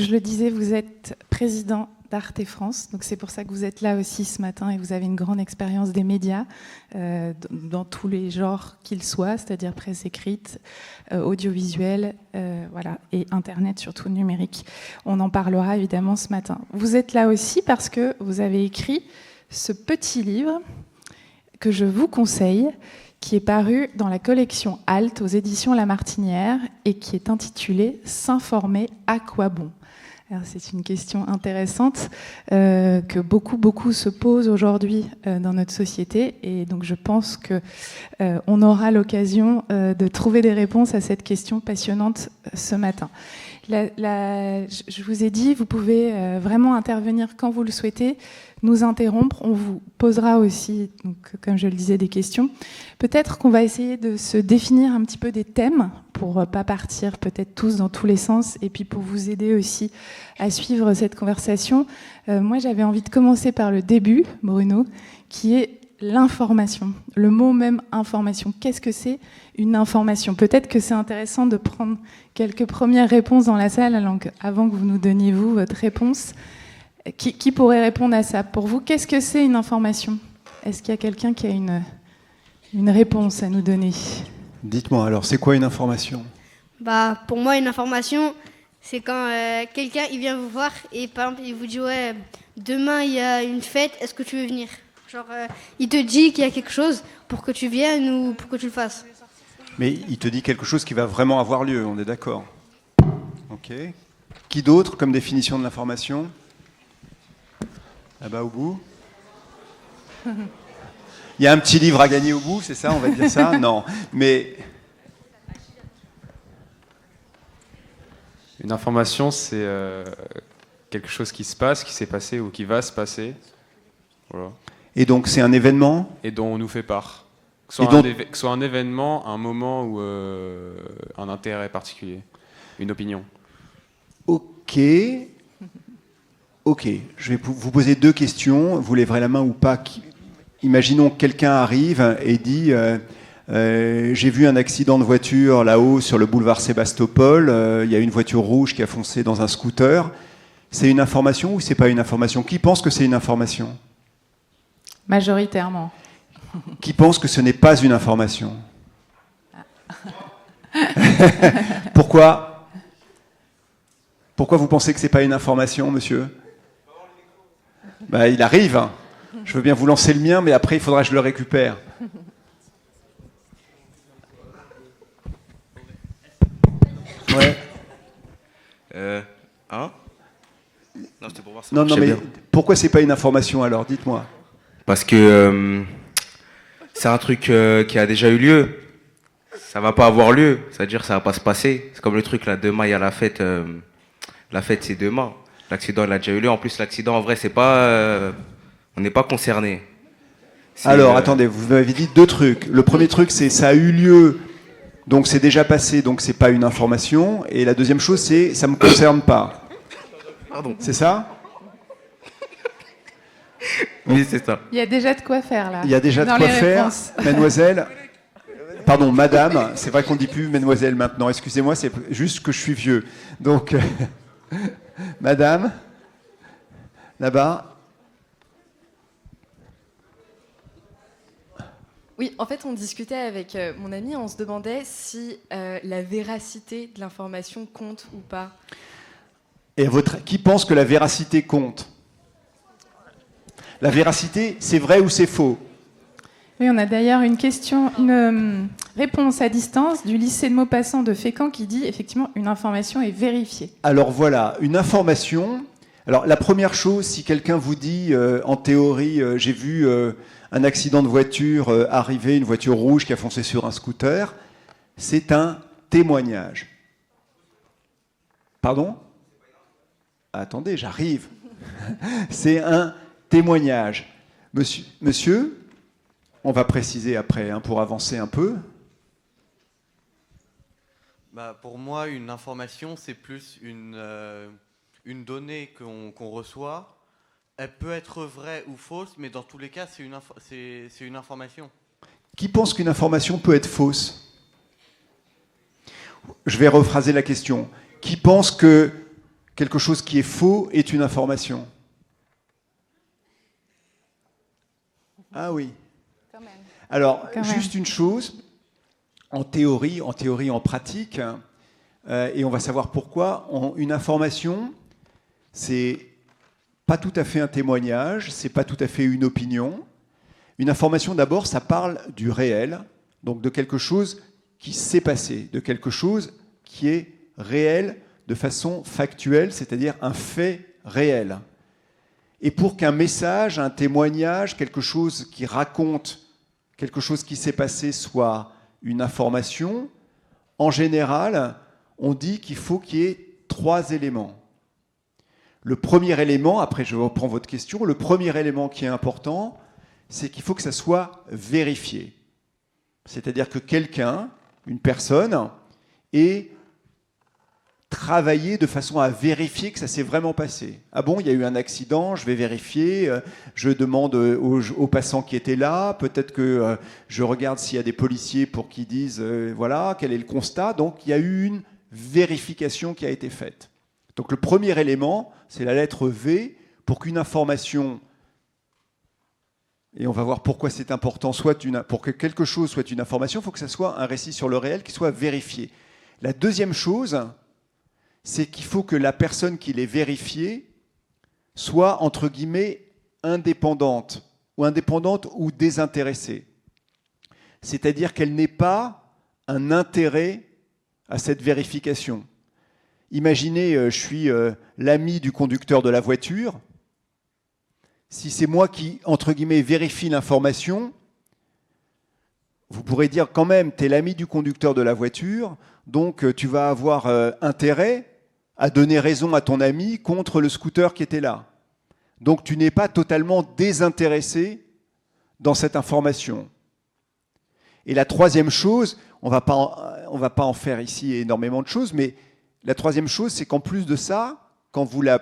je le disais, vous êtes président d'Arte France, donc c'est pour ça que vous êtes là aussi ce matin et vous avez une grande expérience des médias dans tous les genres qu'ils soient, c'est-à-dire presse écrite, audiovisuel, voilà, et Internet, surtout numérique. On en parlera évidemment ce matin. Vous êtes là aussi parce que vous avez écrit ce petit livre que je vous conseille, qui est paru dans la collection Alt aux éditions La Martinière et qui est intitulé « S'informer, à quoi bon ?» Alors, c'est une question intéressante que beaucoup se posent aujourd'hui dans notre société, et donc je pense qu'on aura l'occasion de trouver des réponses à cette question passionnante ce matin. Je vous ai dit, vous pouvez vraiment intervenir quand vous le souhaitez, nous interrompre, on vous posera aussi, donc, comme je le disais, des questions. Peut-être qu'on va essayer de se définir un petit peu des thèmes pour pas partir peut-être tous dans tous les sens et puis pour vous aider aussi à suivre cette conversation. Moi, j'avais envie de commencer par le début, Bruno, qui est l'information. Le mot même information. Qu'est-ce que c'est une information? Peut-être que c'est intéressant de prendre quelques premières réponses dans la salle avant que vous nous donniez, vous, votre réponse. Qui pourrait répondre à ça? Pour vous, qu'est-ce que c'est une information? Est-ce qu'il y a quelqu'un qui a une réponse à nous donner? Dites-moi, alors, c'est quoi une information? Pour moi, une information, c'est quand quelqu'un il vient vous voir et par exemple, il vous dit « Ouais, demain, il y a une fête, est-ce que tu veux venir ?» Genre, il te dit qu'il y a quelque chose pour que tu viennes ou pour que tu le fasses. Mais il te dit quelque chose qui va vraiment avoir lieu, on est d'accord? Ok. Qui d'autre comme définition de l'information? Là-bas au bout. Il y a un petit livre à gagner au bout, c'est ça, on va dire ça? Non, mais... Une information, c'est quelque chose qui se passe, qui s'est passé ou qui va se passer. Voilà. Et donc c'est un événement? Et dont on nous fait part. Que ce soit un événement, un moment ou un intérêt particulier, une opinion. Ok. Ok, je vais vous poser deux questions. Vous lèverez la main ou pas. Imaginons que quelqu'un arrive et dit j'ai vu un accident de voiture là-haut sur le boulevard Sébastopol. Il y a une voiture rouge qui a foncé dans un scooter. C'est une information ou c'est pas une information? Qui pense que c'est une information? Majoritairement. Qui pense que ce n'est pas une information? Pourquoi vous pensez que c'est pas une information, monsieur? Il arrive. Je veux bien vous lancer le mien, mais après, il faudra que je le récupère. Ouais. Non, c'était pour voir ça. Non, mais pourquoi c'est pas une information alors? Dites-moi. Parce que c'est un truc qui a déjà eu lieu. Ça va pas avoir lieu. C'est-à-dire que ça va pas se passer. C'est comme le truc là, demain il y a la fête. La fête c'est demain. L'accident il a déjà eu lieu. En plus l'accident en vrai c'est pas. On n'est pas concerné. Alors attendez, vous m'avez dit deux trucs. Le premier truc c'est ça a eu lieu. Donc c'est déjà passé, donc c'est pas une information. Et la deuxième chose c'est ça me concerne pas. Pardon. C'est ça? Oui, c'est ça. Il y a déjà de quoi faire, là. Il y a déjà de quoi faire, mademoiselle. Pardon, madame. C'est vrai qu'on ne dit plus mademoiselle maintenant. Excusez-moi, c'est juste que je suis vieux. Donc, madame, là-bas. Oui, en fait, on discutait avec mon ami, on se demandait si la véracité de l'information compte ou pas. Et qui pense que la véracité compte? La véracité, c'est vrai ou c'est faux? Oui, on a d'ailleurs une réponse à distance du lycée de Maupassant de Fécamp qui dit effectivement une information est vérifiée. Alors voilà, une information. Alors la première chose, si quelqu'un vous dit en théorie, j'ai vu un accident de voiture arriver, une voiture rouge qui a foncé sur un scooter, c'est un témoignage. Pardon? Attendez, j'arrive. C'est un témoignage. Monsieur, on va préciser après pour avancer un peu. Pour moi, une information, c'est plus une donnée qu'on reçoit. Elle peut être vraie ou fausse, mais dans tous les cas, c'est une information. Qui pense qu'une information peut être fausse? Je vais rephraser la question. Qui pense que quelque chose qui est faux est une information? Ah oui. Alors, juste une chose, en théorie, en pratique, et on va savoir pourquoi, une information, c'est pas tout à fait un témoignage, c'est pas tout à fait une opinion. Une information, d'abord, ça parle du réel, donc de quelque chose qui s'est passé, de quelque chose qui est réel de façon factuelle, c'est-à-dire un fait réel. Et pour qu'un message, un témoignage, quelque chose qui raconte quelque chose qui s'est passé soit une information, en général, on dit qu'il faut qu'il y ait 3 éléments. Le premier élément, après je reprends votre question, le premier élément qui est important, c'est qu'il faut que ça soit vérifié. C'est-à-dire que quelqu'un, une personne, ait travailler de façon à vérifier que ça s'est vraiment passé. Ah bon, il y a eu un accident, je vais vérifier, je demande aux passants qui étaient là, peut-être que je regarde s'il y a des policiers pour qu'ils disent, voilà, quel est le constat. Donc il y a eu une vérification qui a été faite. Donc le premier élément, c'est la lettre V, pour qu'une information, et on va voir pourquoi c'est important, pour que quelque chose soit une information, il faut que ça soit un récit sur le réel qui soit vérifié. La deuxième chose, c'est qu'il faut que la personne qui l'ait vérifiée soit, entre guillemets, indépendante ou désintéressée. C'est-à-dire qu'elle n'ait pas un intérêt à cette vérification. Imaginez, je suis l'ami du conducteur de la voiture. Si c'est moi qui, entre guillemets, vérifie l'information, vous pourrez dire quand même, tu es l'ami du conducteur de la voiture, donc tu vas avoir intérêt à donner raison à ton ami contre le scooter qui était là. Donc tu n'es pas totalement désintéressé dans cette information. Et la troisième chose, on va pas en faire ici énormément de choses, mais la troisième chose, c'est qu'en plus de ça, quand vous la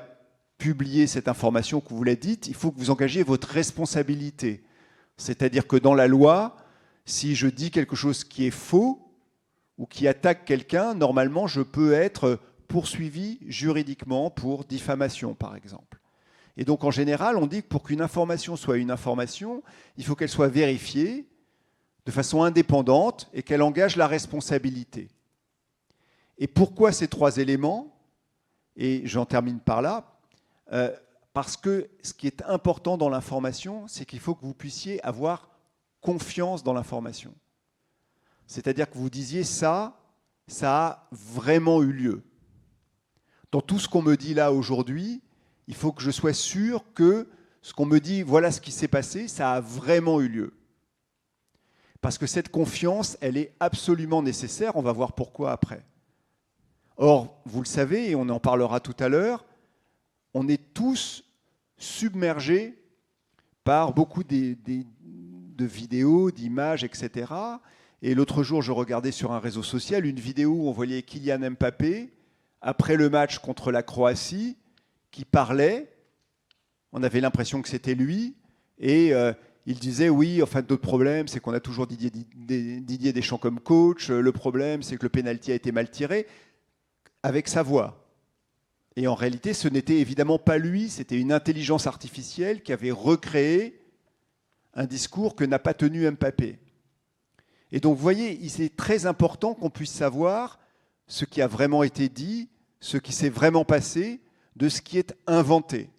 publiez, cette information, que vous la dites, il faut que vous engagiez votre responsabilité. C'est-à-dire que dans la loi, si je dis quelque chose qui est faux ou qui attaque quelqu'un, normalement, je peux être poursuivi juridiquement pour diffamation, par exemple. Et donc, en général, on dit que pour qu'une information soit une information, il faut qu'elle soit vérifiée de façon indépendante et qu'elle engage la responsabilité. Et pourquoi ces 3 éléments? Et j'en termine par là. Parce que ce qui est important dans l'information, c'est qu'il faut que vous puissiez avoir confiance dans l'information. C'est-à-dire que vous disiez ça a vraiment eu lieu. Dans tout ce qu'on me dit là aujourd'hui, il faut que je sois sûr que ce qu'on me dit, voilà ce qui s'est passé, ça a vraiment eu lieu. Parce que cette confiance, elle est absolument nécessaire, on va voir pourquoi après. Or, vous le savez, et on en parlera tout à l'heure, on est tous submergés par beaucoup de vidéos, d'images, etc. Et l'autre jour, je regardais sur un réseau social une vidéo où on voyait Kylian Mbappé, après le match contre la Croatie, qui parlait, on avait l'impression que c'était lui, et il disait, oui, enfin, d'autres problèmes, c'est qu'on a toujours Didier Deschamps comme coach, le problème, c'est que le pénalty a été mal tiré, avec sa voix. Et en réalité, ce n'était évidemment pas lui, c'était une intelligence artificielle qui avait recréé un discours que n'a pas tenu Mbappé. Et donc, vous voyez, il est très important qu'on puisse savoir ce qui a vraiment été dit, ce qui s'est vraiment passé, de ce qui est inventé.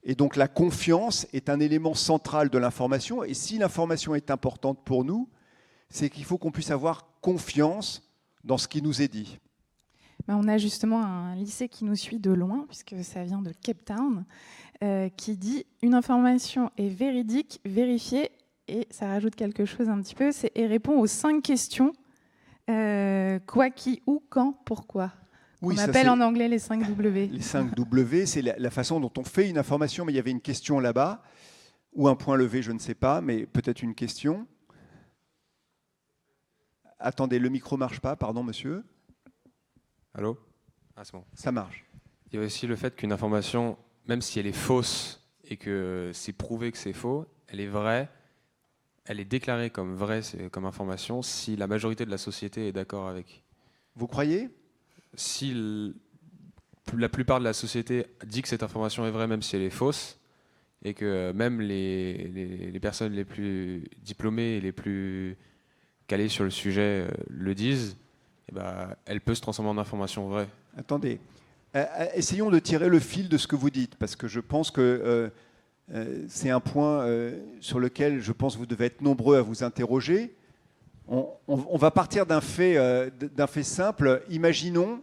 Et donc la confiance est un élément central de l'information. Et si l'information est importante pour nous, c'est qu'il faut qu'on puisse avoir confiance dans ce qui nous est dit. On a justement un lycée qui nous suit de loin, puisque ça vient de Cape Town, qui dit « Une information est véridique, vérifiée », et ça rajoute quelque chose un petit peu, et répond aux 5 questions. Quoi, qui, où, quand, pourquoi. Oui, on appelle en anglais les 5 W. Les 5 W, c'est la façon dont on fait une information, mais il y avait une question là-bas, ou un point levé, je ne sais pas, mais peut-être une question. Attendez, le micro ne marche pas, pardon monsieur. Allô? Ah, c'est bon. Ça marche. Il y a aussi le fait qu'une information, même si elle est fausse et que c'est prouvé que c'est faux, elle est vraie, elle est déclarée comme vraie, comme information, si la majorité de la société est d'accord avec. Vous croyez? Si la plupart de la société dit que cette information est vraie même si elle est fausse, et que même les personnes les plus diplômées et les plus calées sur le sujet le disent, et ben, elle peut se transformer en information vraie. Attendez, essayons de tirer le fil de ce que vous dites, parce que je pense que c'est un point sur lequel je pense que vous devez être nombreux à vous interroger. On va partir d'un fait simple. Imaginons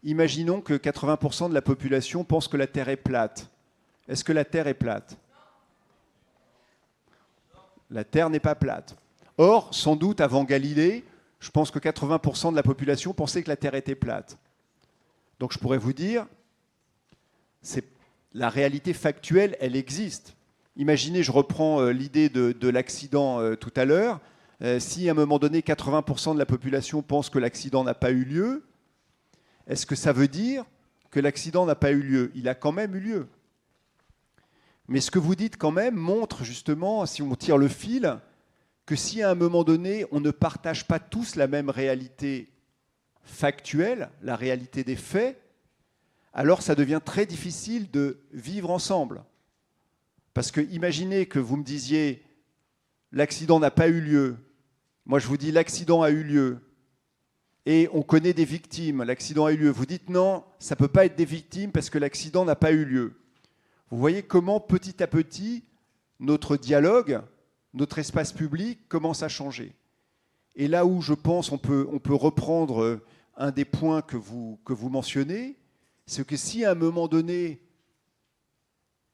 que 80% de la population pense que la Terre est plate. Est-ce que la Terre est plate? La Terre n'est pas plate. Or, sans doute, avant Galilée, je pense que 80% de la population pensait que la Terre était plate. Donc je pourrais vous dire, la réalité factuelle, elle existe. Imaginez, je reprends l'idée de l'accident tout à l'heure. Si à un moment donné, 80% de la population pense que l'accident n'a pas eu lieu, est-ce que ça veut dire que l'accident n'a pas eu lieu? Il a quand même eu lieu. Mais ce que vous dites quand même montre justement, si on tire le fil, que si à un moment donné, on ne partage pas tous la même réalité factuelle, la réalité des faits, alors ça devient très difficile de vivre ensemble. Parce que imaginez que vous me disiez l'accident n'a pas eu lieu. Moi je vous dis l'accident a eu lieu. Et on connaît des victimes, l'accident a eu lieu. Vous dites non, ça ne peut pas être des victimes parce que l'accident n'a pas eu lieu. Vous voyez comment petit à petit, notre dialogue, notre espace public commence à changer. Et là où je pense on peut reprendre un des points que vous mentionnez, c'est que si à un moment donné,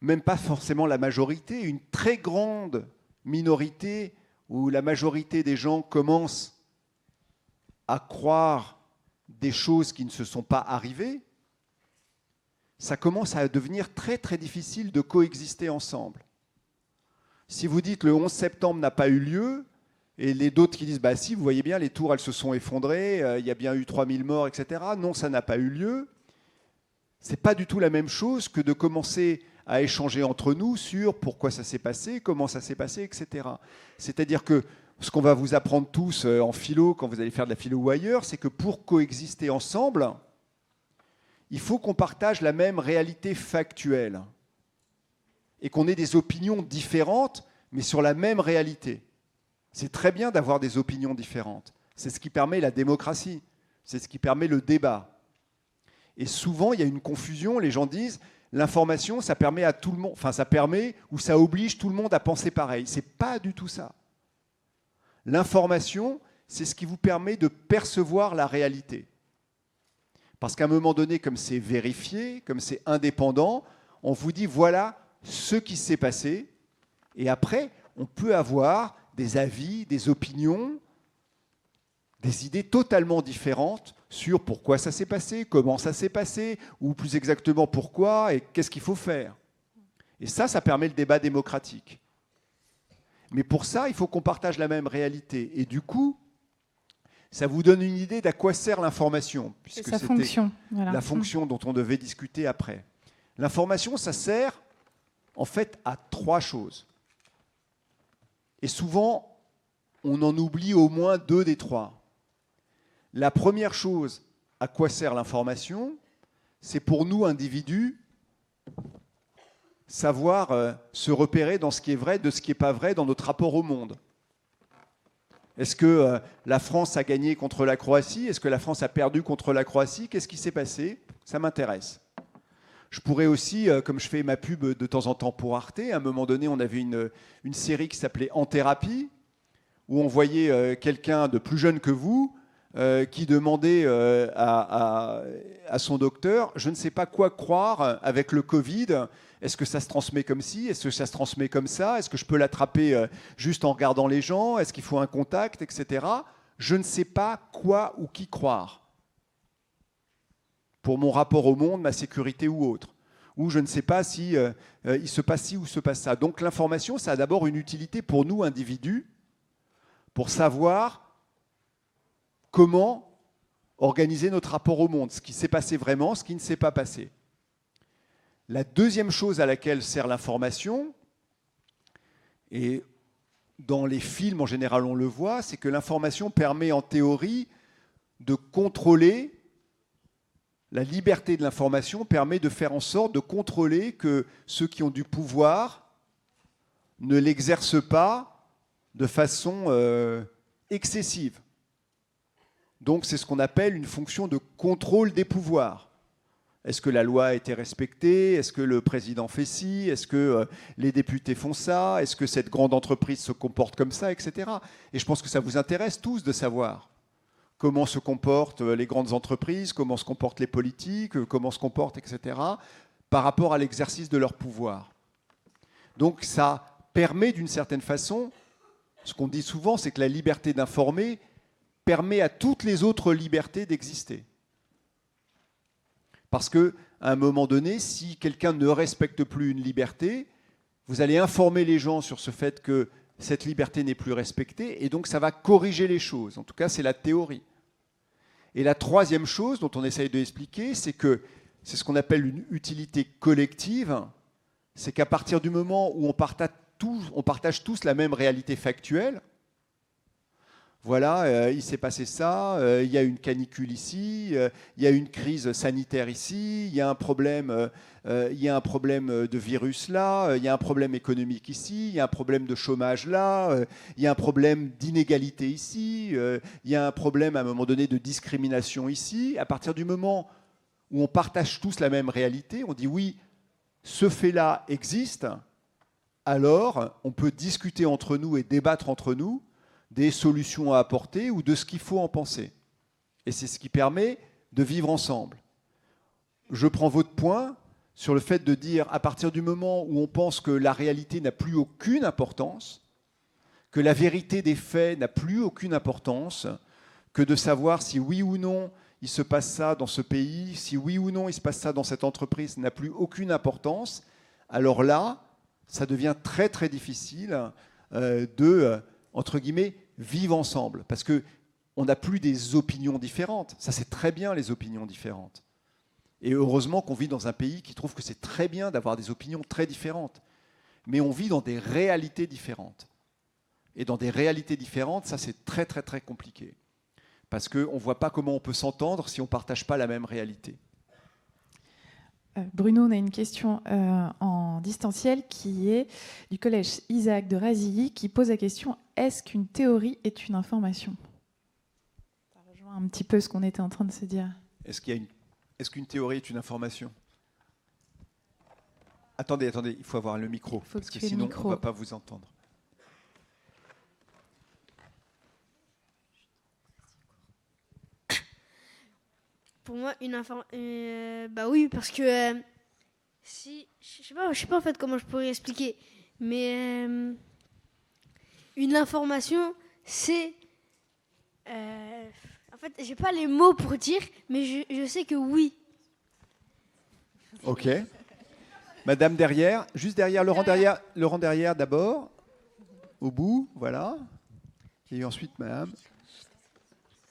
même pas forcément la majorité, une très grande minorité où la majorité des gens commencent à croire des choses qui ne se sont pas arrivées, ça commence à devenir très très difficile de coexister ensemble. Si vous dites le 11 septembre n'a pas eu lieu, et les d'autres qui disent bah si, vous voyez bien, les tours elles se sont effondrées, il y a bien eu 3000 morts, etc. Non, ça n'a pas eu lieu. C'est pas du tout la même chose que de commencer à échanger entre nous sur pourquoi ça s'est passé, comment ça s'est passé, etc. C'est-à-dire que ce qu'on va vous apprendre tous en philo, quand vous allez faire de la philo ou ailleurs, c'est que pour coexister ensemble, il faut qu'on partage la même réalité factuelle et qu'on ait des opinions différentes, mais sur la même réalité. C'est très bien d'avoir des opinions différentes. C'est ce qui permet la démocratie. C'est ce qui permet le débat. Et souvent, il y a une confusion. Les gens disent l'information, ça permet à tout le monde, enfin, ça permet ou ça oblige tout le monde à penser pareil. C'est pas du tout ça. L'information, c'est ce qui vous permet de percevoir la réalité. Parce qu'à un moment donné, comme c'est vérifié, comme c'est indépendant, on vous dit voilà ce qui s'est passé. Et après, on peut avoir des avis, des opinions, des idées totalement différentes sur pourquoi ça s'est passé, comment ça s'est passé, ou plus exactement pourquoi et qu'est-ce qu'il faut faire. Et ça permet le débat démocratique. Mais pour ça, il faut qu'on partage la même réalité. Et du coup, ça vous donne une idée d'à quoi sert l'information. C'est sa fonction. Voilà. La fonction dont on devait discuter après. L'information, ça sert en fait à 3 choses. Et souvent, on en oublie au moins 2 des 3. La première chose, à quoi sert l'information, c'est pour nous, individus, savoir se repérer dans ce qui est vrai, de ce qui n'est pas vrai dans notre rapport au monde. Est-ce que la France a gagné contre la Croatie? Est-ce que la France a perdu contre la Croatie? Qu'est-ce qui s'est passé? Ça m'intéresse. Je pourrais aussi, comme je fais ma pub de temps en temps pour Arte, à un moment donné, on avait une série qui s'appelait En thérapie, où on voyait quelqu'un de plus jeune que vous qui demandait à son docteur, je ne sais pas quoi croire avec le Covid. Est-ce que ça se transmet comme ci? Est-ce que ça se transmet comme ça? Est-ce que je peux l'attraper juste en regardant les gens? Est-ce qu'il faut un contact, etc. Je ne sais pas quoi ou qui croire. Pour mon rapport au monde, ma sécurité ou autre. Ou je ne sais pas si il se passe ci ou se passe ça. Donc l'information, ça a d'abord une utilité pour nous, individus, pour savoir comment organiser notre rapport au monde, ce qui s'est passé vraiment, ce qui ne s'est pas passé. La deuxième chose à laquelle sert l'information, et dans les films en général on le voit, c'est que l'information permet en théorie de contrôler La liberté de l'information permet de faire en sorte de contrôler que ceux qui ont du pouvoir ne l'exercent pas de façon excessive. Donc c'est ce qu'on appelle une fonction de contrôle des pouvoirs. Est-ce que la loi a été respectée? Est-ce que le président fait ci? Est-ce que les députés font ça? Est-ce que cette grande entreprise se comporte comme ça, etc. Et je pense que ça vous intéresse tous de savoir comment se comportent les grandes entreprises, comment se comportent les politiques, comment se comportent, etc., par rapport à l'exercice de leur pouvoir. Donc ça permet d'une certaine façon, ce qu'on dit souvent, c'est que la liberté d'informer permet à toutes les autres libertés d'exister. Parce qu'à un moment donné, si quelqu'un ne respecte plus une liberté, vous allez informer les gens sur ce fait que cette liberté n'est plus respectée, et donc ça va corriger les choses. En tout cas, c'est la théorie. Et la troisième chose dont on essaye d'expliquer, c'est que c'est ce qu'on appelle une utilité collective, c'est qu'à partir du moment où on partage tous la même réalité factuelle, voilà, il s'est passé ça, il y a une canicule ici, il y a une crise sanitaire ici, il y a un problème de virus là, il y a un problème économique ici, il y a un problème de chômage là, il y a un problème d'inégalité ici, il y a un problème à un moment donné de discrimination ici. À partir du moment où on partage tous la même réalité, on dit oui, ce fait-là existe, alors on peut discuter entre nous et débattre entre nous des solutions à apporter ou de ce qu'il faut en penser. Et c'est ce qui permet de vivre ensemble. Je prends votre point sur le fait de dire, à partir du moment où on pense que la réalité n'a plus aucune importance, que la vérité des faits n'a plus aucune importance, que de savoir si oui ou non il se passe ça dans ce pays, si oui ou non il se passe ça dans cette entreprise, n'a plus aucune importance, alors là, ça devient très très difficile de entre guillemets, vivent ensemble. Parce qu'on n'a plus des opinions différentes. Ça, c'est très bien, les opinions différentes. Et heureusement qu'on vit dans un pays qui trouve que c'est très bien d'avoir des opinions très différentes. Mais on vit dans des réalités différentes. Et dans des réalités différentes, ça, c'est très, très, très compliqué. Parce qu'on ne voit pas comment on peut s'entendre si on ne partage pas la même réalité. Bruno, on a une question en distanciel qui est du collège Isaac de Razilly qui pose la question: est-ce qu'une théorie est une information? Ça rejoint un petit peu ce qu'on était en train de se dire. Est-ce qu'une théorie est une information? Attendez, il faut avoir le micro, parce que sinon on ne va pas vous entendre. Pour moi, une information... bah oui, parce que si... Je sais pas en fait comment je pourrais expliquer, mais une information, c'est... en fait, j'ai pas les mots pour dire, mais je sais que oui. Ok. Madame derrière, juste derrière, Laurent derrière d'abord, au bout, voilà. Et ensuite, madame.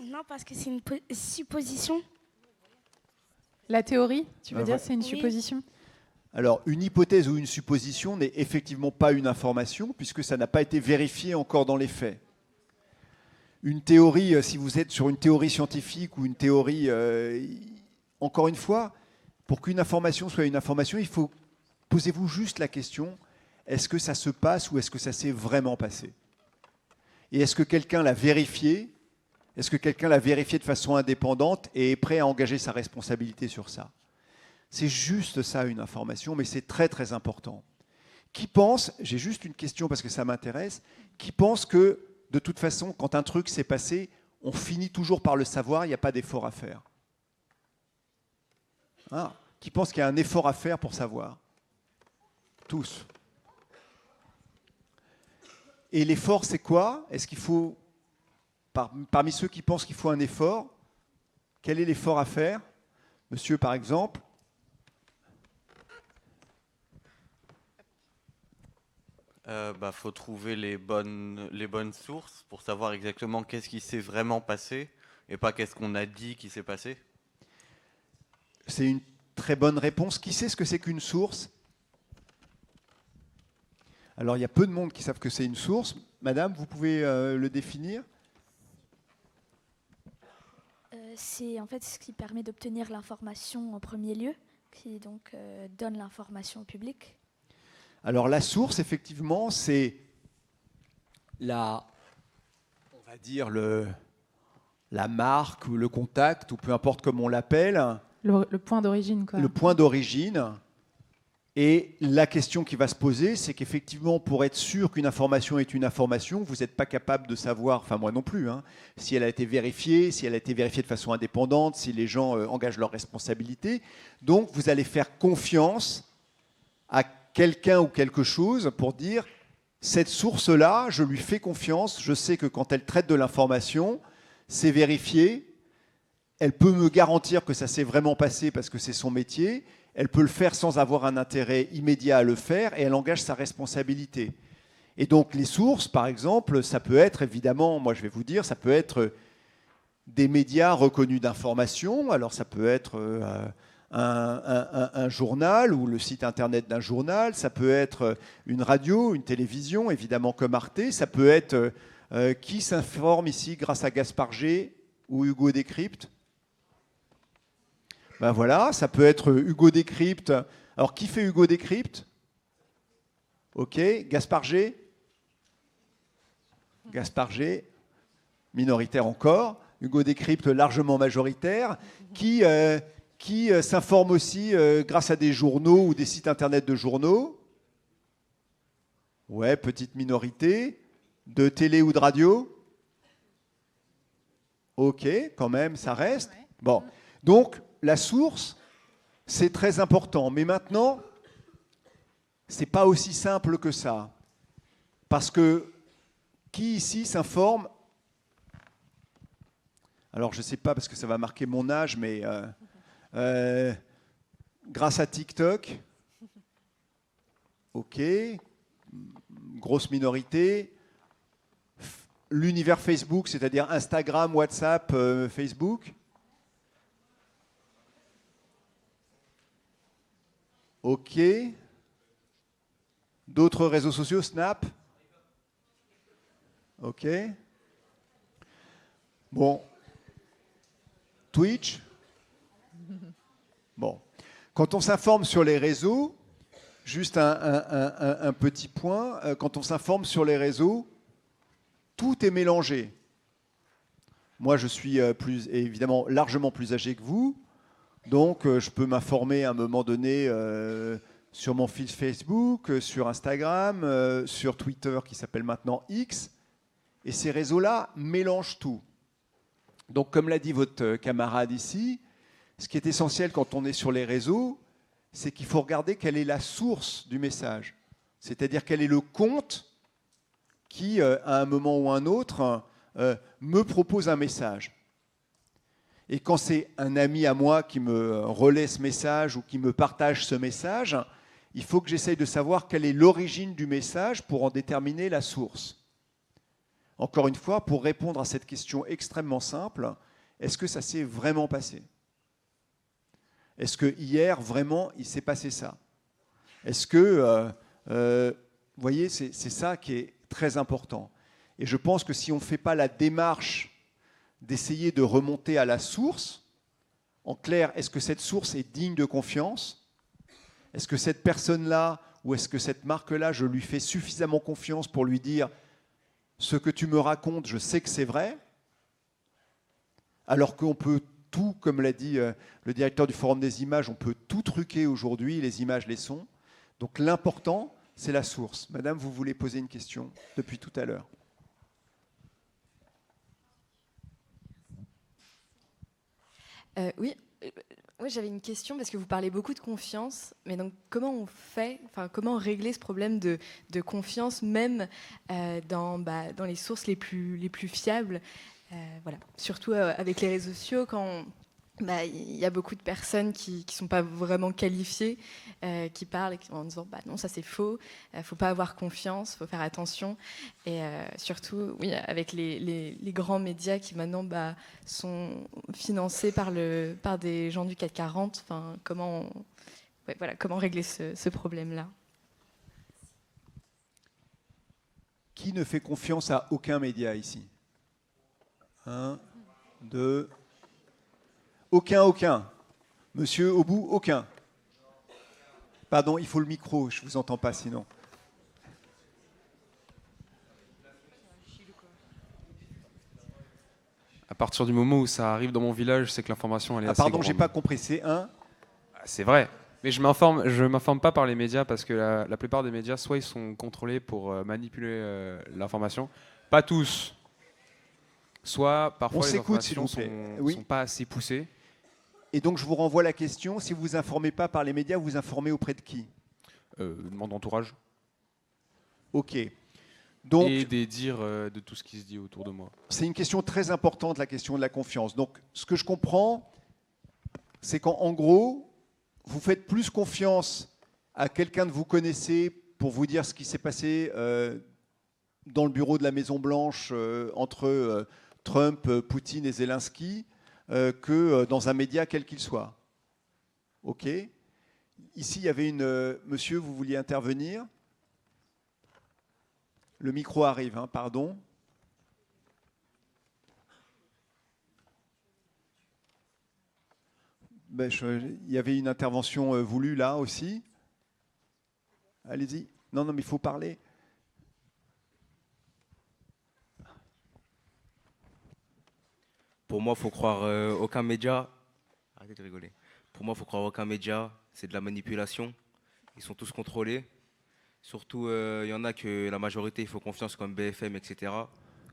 Non, parce que c'est une supposition. La théorie, tu veux dire, Ouais. c'est une supposition? Alors, une hypothèse ou une supposition n'est effectivement pas une information, puisque ça n'a pas été vérifié encore dans les faits. Une théorie, si vous êtes sur une théorie scientifique ou une théorie... encore une fois, pour qu'une information soit une information, il faut... Posez-vous juste la question, est-ce que ça se passe ou est-ce que ça s'est vraiment passé? Et est-ce que quelqu'un l'a vérifié? Est-ce que quelqu'un l'a vérifié de façon indépendante et est prêt à engager sa responsabilité sur ça? C'est juste ça, une information, mais c'est très très important. Qui pense, j'ai juste une question parce que ça m'intéresse, qui pense que de toute façon, quand un truc s'est passé, on finit toujours par le savoir, il n'y a pas d'effort à faire? Hein? Qui pense qu'il y a un effort à faire pour savoir? Tous. Et l'effort, c'est quoi? Est-ce qu'il faut... Parmi ceux qui pensent qu'il faut un effort, quel est l'effort à faire? Monsieur, par exemple. Faut trouver les bonnes sources pour savoir exactement qu'est-ce qui s'est vraiment passé et pas qu'est-ce qu'on a dit qui s'est passé. C'est une très bonne réponse. Qui sait ce que c'est qu'une source? Alors, il y a peu de monde qui savent que c'est une source. Madame, vous pouvez le définir? c'est en fait ce qui permet d'obtenir l'information en premier lieu, qui donc donne l'information au public. Alors la source, effectivement, c'est on va dire la marque ou le contact, ou peu importe comment on l'appelle. Le point d'origine, quoi. Le point d'origine. Et la question qui va se poser, c'est qu'effectivement, pour être sûr qu'une information est une information, vous n'êtes pas capable de savoir, enfin moi non plus, hein, si elle a été vérifiée, si elle a été vérifiée de façon indépendante, si les gens engagent leurs responsabilités. Donc vous allez faire confiance à quelqu'un ou quelque chose pour dire, cette source-là, je lui fais confiance, je sais que quand elle traite de l'information, c'est vérifié, elle peut me garantir que ça s'est vraiment passé parce que c'est son métier, elle peut le faire sans avoir un intérêt immédiat à le faire et elle engage sa responsabilité. Et donc les sources, par exemple, ça peut être évidemment, moi je vais vous dire, ça peut être des médias reconnus d'information, alors ça peut être un journal ou le site internet d'un journal, ça peut être une radio, une télévision, évidemment comme Arte, ça peut être qui s'informe ici grâce à Gaspard G ou Hugo Décrypte. Ben voilà, ça peut être Hugo Décrypte. Alors, qui fait Hugo Décrypte? Ok, Gaspard G. Gaspard G, minoritaire encore. Hugo Décrypte, largement majoritaire. Qui s'informe aussi grâce à des journaux ou des sites internet de journaux. Ouais, petite minorité. De télé ou de radio. Ok, quand même, ça reste. Bon, donc la source, c'est très important. Mais maintenant, c'est pas aussi simple que ça. Parce que qui ici s'informe? Alors je ne sais pas parce que ça va marquer mon âge, mais grâce à TikTok, ok, grosse minorité. L'univers Facebook, c'est-à-dire Instagram, WhatsApp, Facebook. Ok. D'autres réseaux sociaux, Snap. Ok. Bon. Twitch. Bon. Quand on s'informe sur les réseaux, juste un petit point, quand on s'informe sur les réseaux, tout est mélangé. Moi, je suis évidemment largement plus âgé que vous. Donc, je peux m'informer à un moment donné sur mon fil Facebook, sur Instagram, sur Twitter qui s'appelle maintenant X. Et ces réseaux-là mélangent tout. Donc, comme l'a dit votre camarade ici, ce qui est essentiel quand on est sur les réseaux, c'est qu'il faut regarder quelle est la source du message. C'est-à-dire quel est le compte qui, à un moment ou un autre, me propose un message. Et quand c'est un ami à moi qui me relaie ce message ou qui me partage ce message, il faut que j'essaye de savoir quelle est l'origine du message pour en déterminer la source. Encore une fois, pour répondre à cette question extrêmement simple, est-ce que ça s'est vraiment passé? Est-ce que hier, vraiment, il s'est passé ça? Est-ce que, vous voyez, c'est ça qui est très important. Et je pense que si on ne fait pas la démarche d'essayer de remonter à la source. En clair, est-ce que cette source est digne de confiance? Est-ce que cette personne-là ou est-ce que cette marque-là, je lui fais suffisamment confiance pour lui dire ce que tu me racontes, je sais que c'est vrai? Alors qu'on peut tout, comme l'a dit le directeur du Forum des images, on peut tout truquer aujourd'hui, les images, les sons. Donc l'important, c'est la source. Madame, vous voulez poser une question depuis tout à l'heure. Oui, j'avais une question parce que vous parlez beaucoup de confiance, mais donc comment on fait, comment régler ce problème de confiance même dans les sources les plus fiables, voilà. Surtout avec les réseaux sociaux quand il y a beaucoup de personnes qui sont pas vraiment qualifiées, qui parlent en disant non, ça c'est faux, faut pas avoir confiance, faut faire attention. Et surtout, oui, avec les grands médias qui maintenant sont financés par des gens du CAC 40. Comment régler ce problème-là? Qui ne fait confiance à aucun média ici? 1, 2, Aucun. Monsieur, au bout, aucun. Pardon, il faut le micro, je ne vous entends pas sinon. À partir du moment où ça arrive dans mon village, c'est que l'information elle est assez Pardon, grande. j'ai pas compris, c'est un. C'est vrai. Mais je m'informe pas par les médias parce que la plupart des médias, soit ils sont contrôlés pour manipuler l'information, pas tous. Soit parfois les s'écoute, s'il informations vous plaît. sont pas assez poussées. Et donc je vous renvoie la question, si vous vous informez pas par les médias, vous vous informez auprès de qui? De mon entourage. Ok. Donc, et des dires de tout ce qui se dit autour de moi. c'est une question très importante, la question de la confiance. Donc, ce que je comprends, c'est qu'en gros, vous faites plus confiance à quelqu'un que vous connaissez pour vous dire ce qui s'est passé dans le bureau de la Maison-Blanche entre Trump, Poutine et Zelensky que dans un média quel qu'il soit. Ok. Ici, il y avait monsieur, vous vouliez intervenir? Le micro arrive, hein, pardon. Il y avait une intervention voulue là aussi. Allez-y. Non, mais il faut parler. Pour moi, il faut croire aucun média. Arrêtez de rigoler. Pour moi, il faut croire aucun média. C'est de la manipulation. Ils sont tous contrôlés. Surtout, il y en a que la majorité, il faut confiance comme BFM, etc.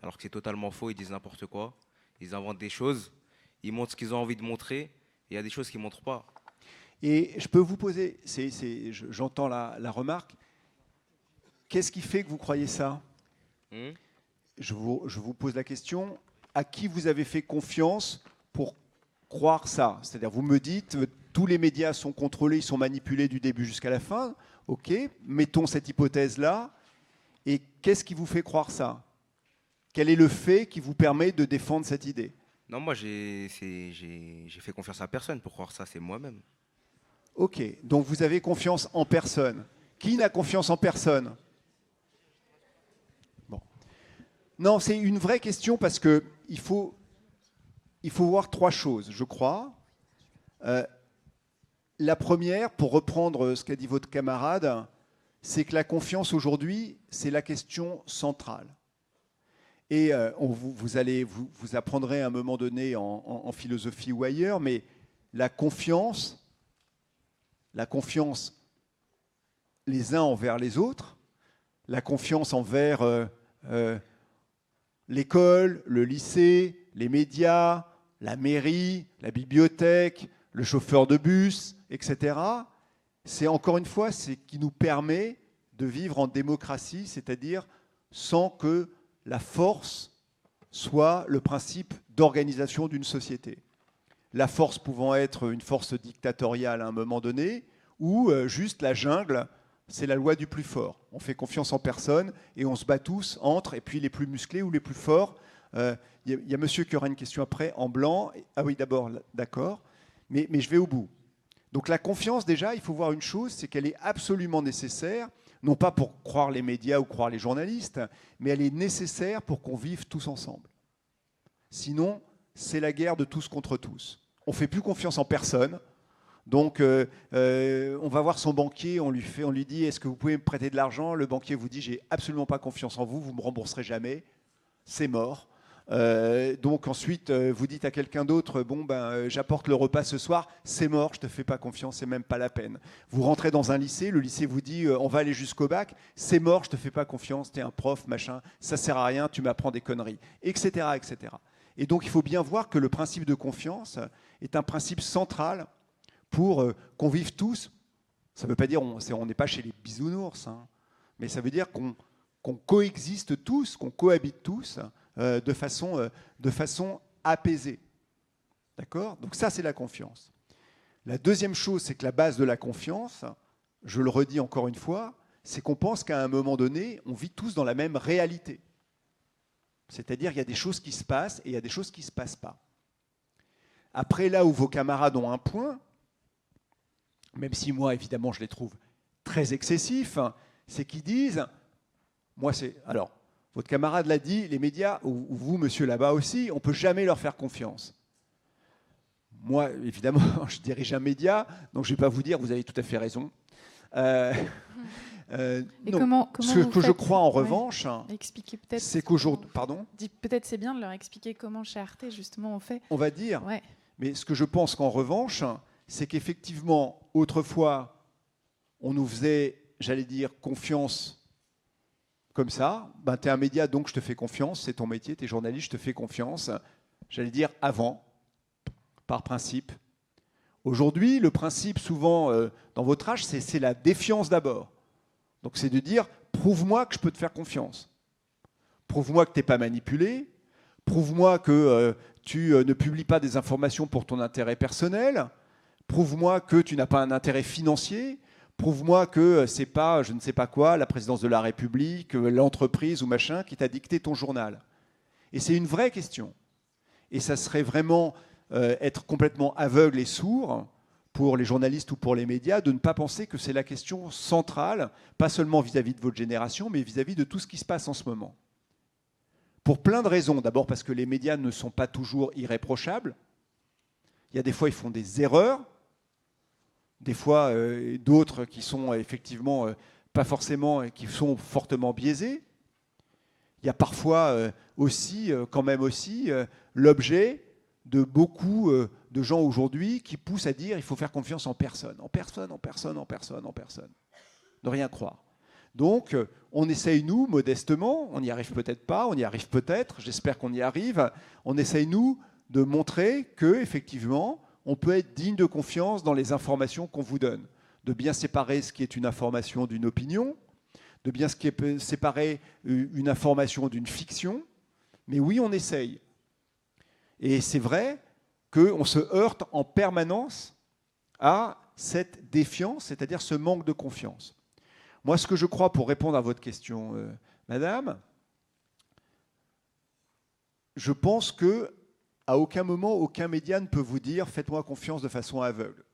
Alors que c'est totalement faux, ils disent n'importe quoi. Ils inventent des choses, ils montrent ce qu'ils ont envie de montrer, et il y a des choses qu'ils ne montrent pas. Et je peux vous poser, j'entends la remarque, qu'est-ce qui fait que vous croyez ça? Je vous pose la question, à qui vous avez fait confiance pour croire ça? C'est-à-dire, vous me dites, tous les médias sont contrôlés, ils sont manipulés du début jusqu'à la fin. Ok, mettons cette hypothèse-là. Et qu'est-ce qui vous fait croire ça? Quel est le fait qui vous permet de défendre cette idée? Non, moi, j'ai fait confiance à personne pour croire ça, c'est moi-même. Ok, donc vous avez confiance en personne. Qui n'a confiance en personne? Bon. Non, c'est une vraie question parce qu'il faut voir trois choses, je crois. La première, pour reprendre ce qu'a dit votre camarade, c'est que la confiance aujourd'hui, c'est la question centrale. Et vous apprendrez à un moment donné en philosophie ou ailleurs, mais la confiance les uns envers les autres, la confiance envers l'école, le lycée, les médias, la mairie, la bibliothèque, le chauffeur de bus, etc. C'est encore une fois ce qui nous permet de vivre en démocratie, c'est-à-dire sans que la force soit le principe d'organisation d'une société. La force pouvant être une force dictatoriale à un moment donné, ou juste la jungle, c'est la loi du plus fort. On fait confiance en personne et on se bat tous entre, et puis les plus musclés ou les plus forts. Il y a monsieur qui aura une question après, en blanc. Ah oui, d'abord, d'accord. Mais je vais au bout. Donc la confiance, déjà, il faut voir une chose, c'est qu'elle est absolument nécessaire, non pas pour croire les médias ou croire les journalistes, mais elle est nécessaire pour qu'on vive tous ensemble. Sinon, c'est la guerre de tous contre tous. On ne fait plus confiance en personne. Donc, on va voir son banquier, on lui dit « Est-ce que vous pouvez me prêter de l'argent ?» Le banquier vous dit « J'ai absolument pas confiance en vous, vous ne me rembourserez jamais. » C'est mort. Donc ensuite, vous dites à quelqu'un d'autre, j'apporte le repas ce soir, c'est mort, je te fais pas confiance, c'est même pas la peine. Vous rentrez dans un lycée, le lycée vous dit, on va aller jusqu'au bac, c'est mort, je te fais pas confiance, t'es un prof, machin, ça sert à rien, tu m'apprends des conneries, etc., etc. Et donc il faut bien voir que le principe de confiance est un principe central pour qu'on vive tous. Ça ne veut pas dire on n'est pas chez les bisounours, hein, mais ça veut dire qu'on coexiste tous, qu'on cohabite tous, de façon apaisée. D'accord? Donc ça, c'est la confiance. La deuxième chose, c'est que la base de la confiance, je le redis encore une fois, c'est qu'on pense qu'à un moment donné, on vit tous dans la même réalité. C'est-à-dire qu'il y a des choses qui se passent et il y a des choses qui ne se passent pas. Après, là où vos camarades ont un point, même si moi, évidemment, je les trouve très excessifs, c'est qu'ils disent, alors, votre camarade l'a dit, les médias, ou vous, monsieur, là-bas aussi, on ne peut jamais leur faire confiance. moi, évidemment, je dirige un média, donc je ne vais pas vous dire, vous avez tout à fait raison. Et non. comment Ce vous que je faites, crois en revanche, expliquer peut-être. c'est qu'aujourd'hui, pardon, Peut-être c'est bien de leur expliquer comment chez Arte justement on fait. on va dire, Ouais. mais ce que je pense qu'en revanche, c'est qu'effectivement, autrefois, on nous faisait, j'allais dire, confiance comme ça. Ben, tu es un média, donc je te fais confiance, c'est ton métier, tu es journaliste, je te fais confiance. J'allais dire avant, par principe. Aujourd'hui, le principe, souvent, dans votre âge, c'est la défiance d'abord. Donc c'est de dire, prouve-moi que je peux te faire confiance. Prouve-moi que tu n'es pas manipulé. Prouve-moi que tu ne publies pas des informations pour ton intérêt personnel. Prouve-moi que tu n'as pas un intérêt financier. Prouve-moi que c'est pas, je ne sais pas quoi, la présidence de la République, l'entreprise ou machin qui t'a dicté ton journal. Et c'est une vraie question. Et ça serait vraiment être complètement aveugle et sourd pour les journalistes ou pour les médias de ne pas penser que c'est la question centrale, pas seulement vis-à-vis de votre génération, mais vis-à-vis de tout ce qui se passe en ce moment. Pour plein de raisons. D'abord parce que les médias ne sont pas toujours irréprochables. Il y a des fois, ils font des erreurs. Des fois, d'autres qui sont effectivement pas forcément, qui sont fortement biaisés. Il y a parfois aussi, quand même aussi, l'objet de beaucoup de gens aujourd'hui qui poussent à dire il faut faire confiance en personne, en personne, en personne, en personne, en personne. Ne rien croire. Donc, on essaye, nous, modestement, on n'y arrive peut-être pas, on y arrive peut-être, j'espère qu'on y arrive, on essaye, nous, de montrer que, effectivement, on peut être digne de confiance dans les informations qu'on vous donne, de bien séparer ce qui est une information d'une opinion, de bien séparer une information d'une fiction, mais oui, on essaye. Et c'est vrai qu'on se heurte en permanence à cette défiance, c'est-à-dire ce manque de confiance. Moi, ce que je crois, pour répondre à votre question, madame, je pense que à aucun moment, aucun média ne peut vous dire « faites-moi confiance de façon aveugle ».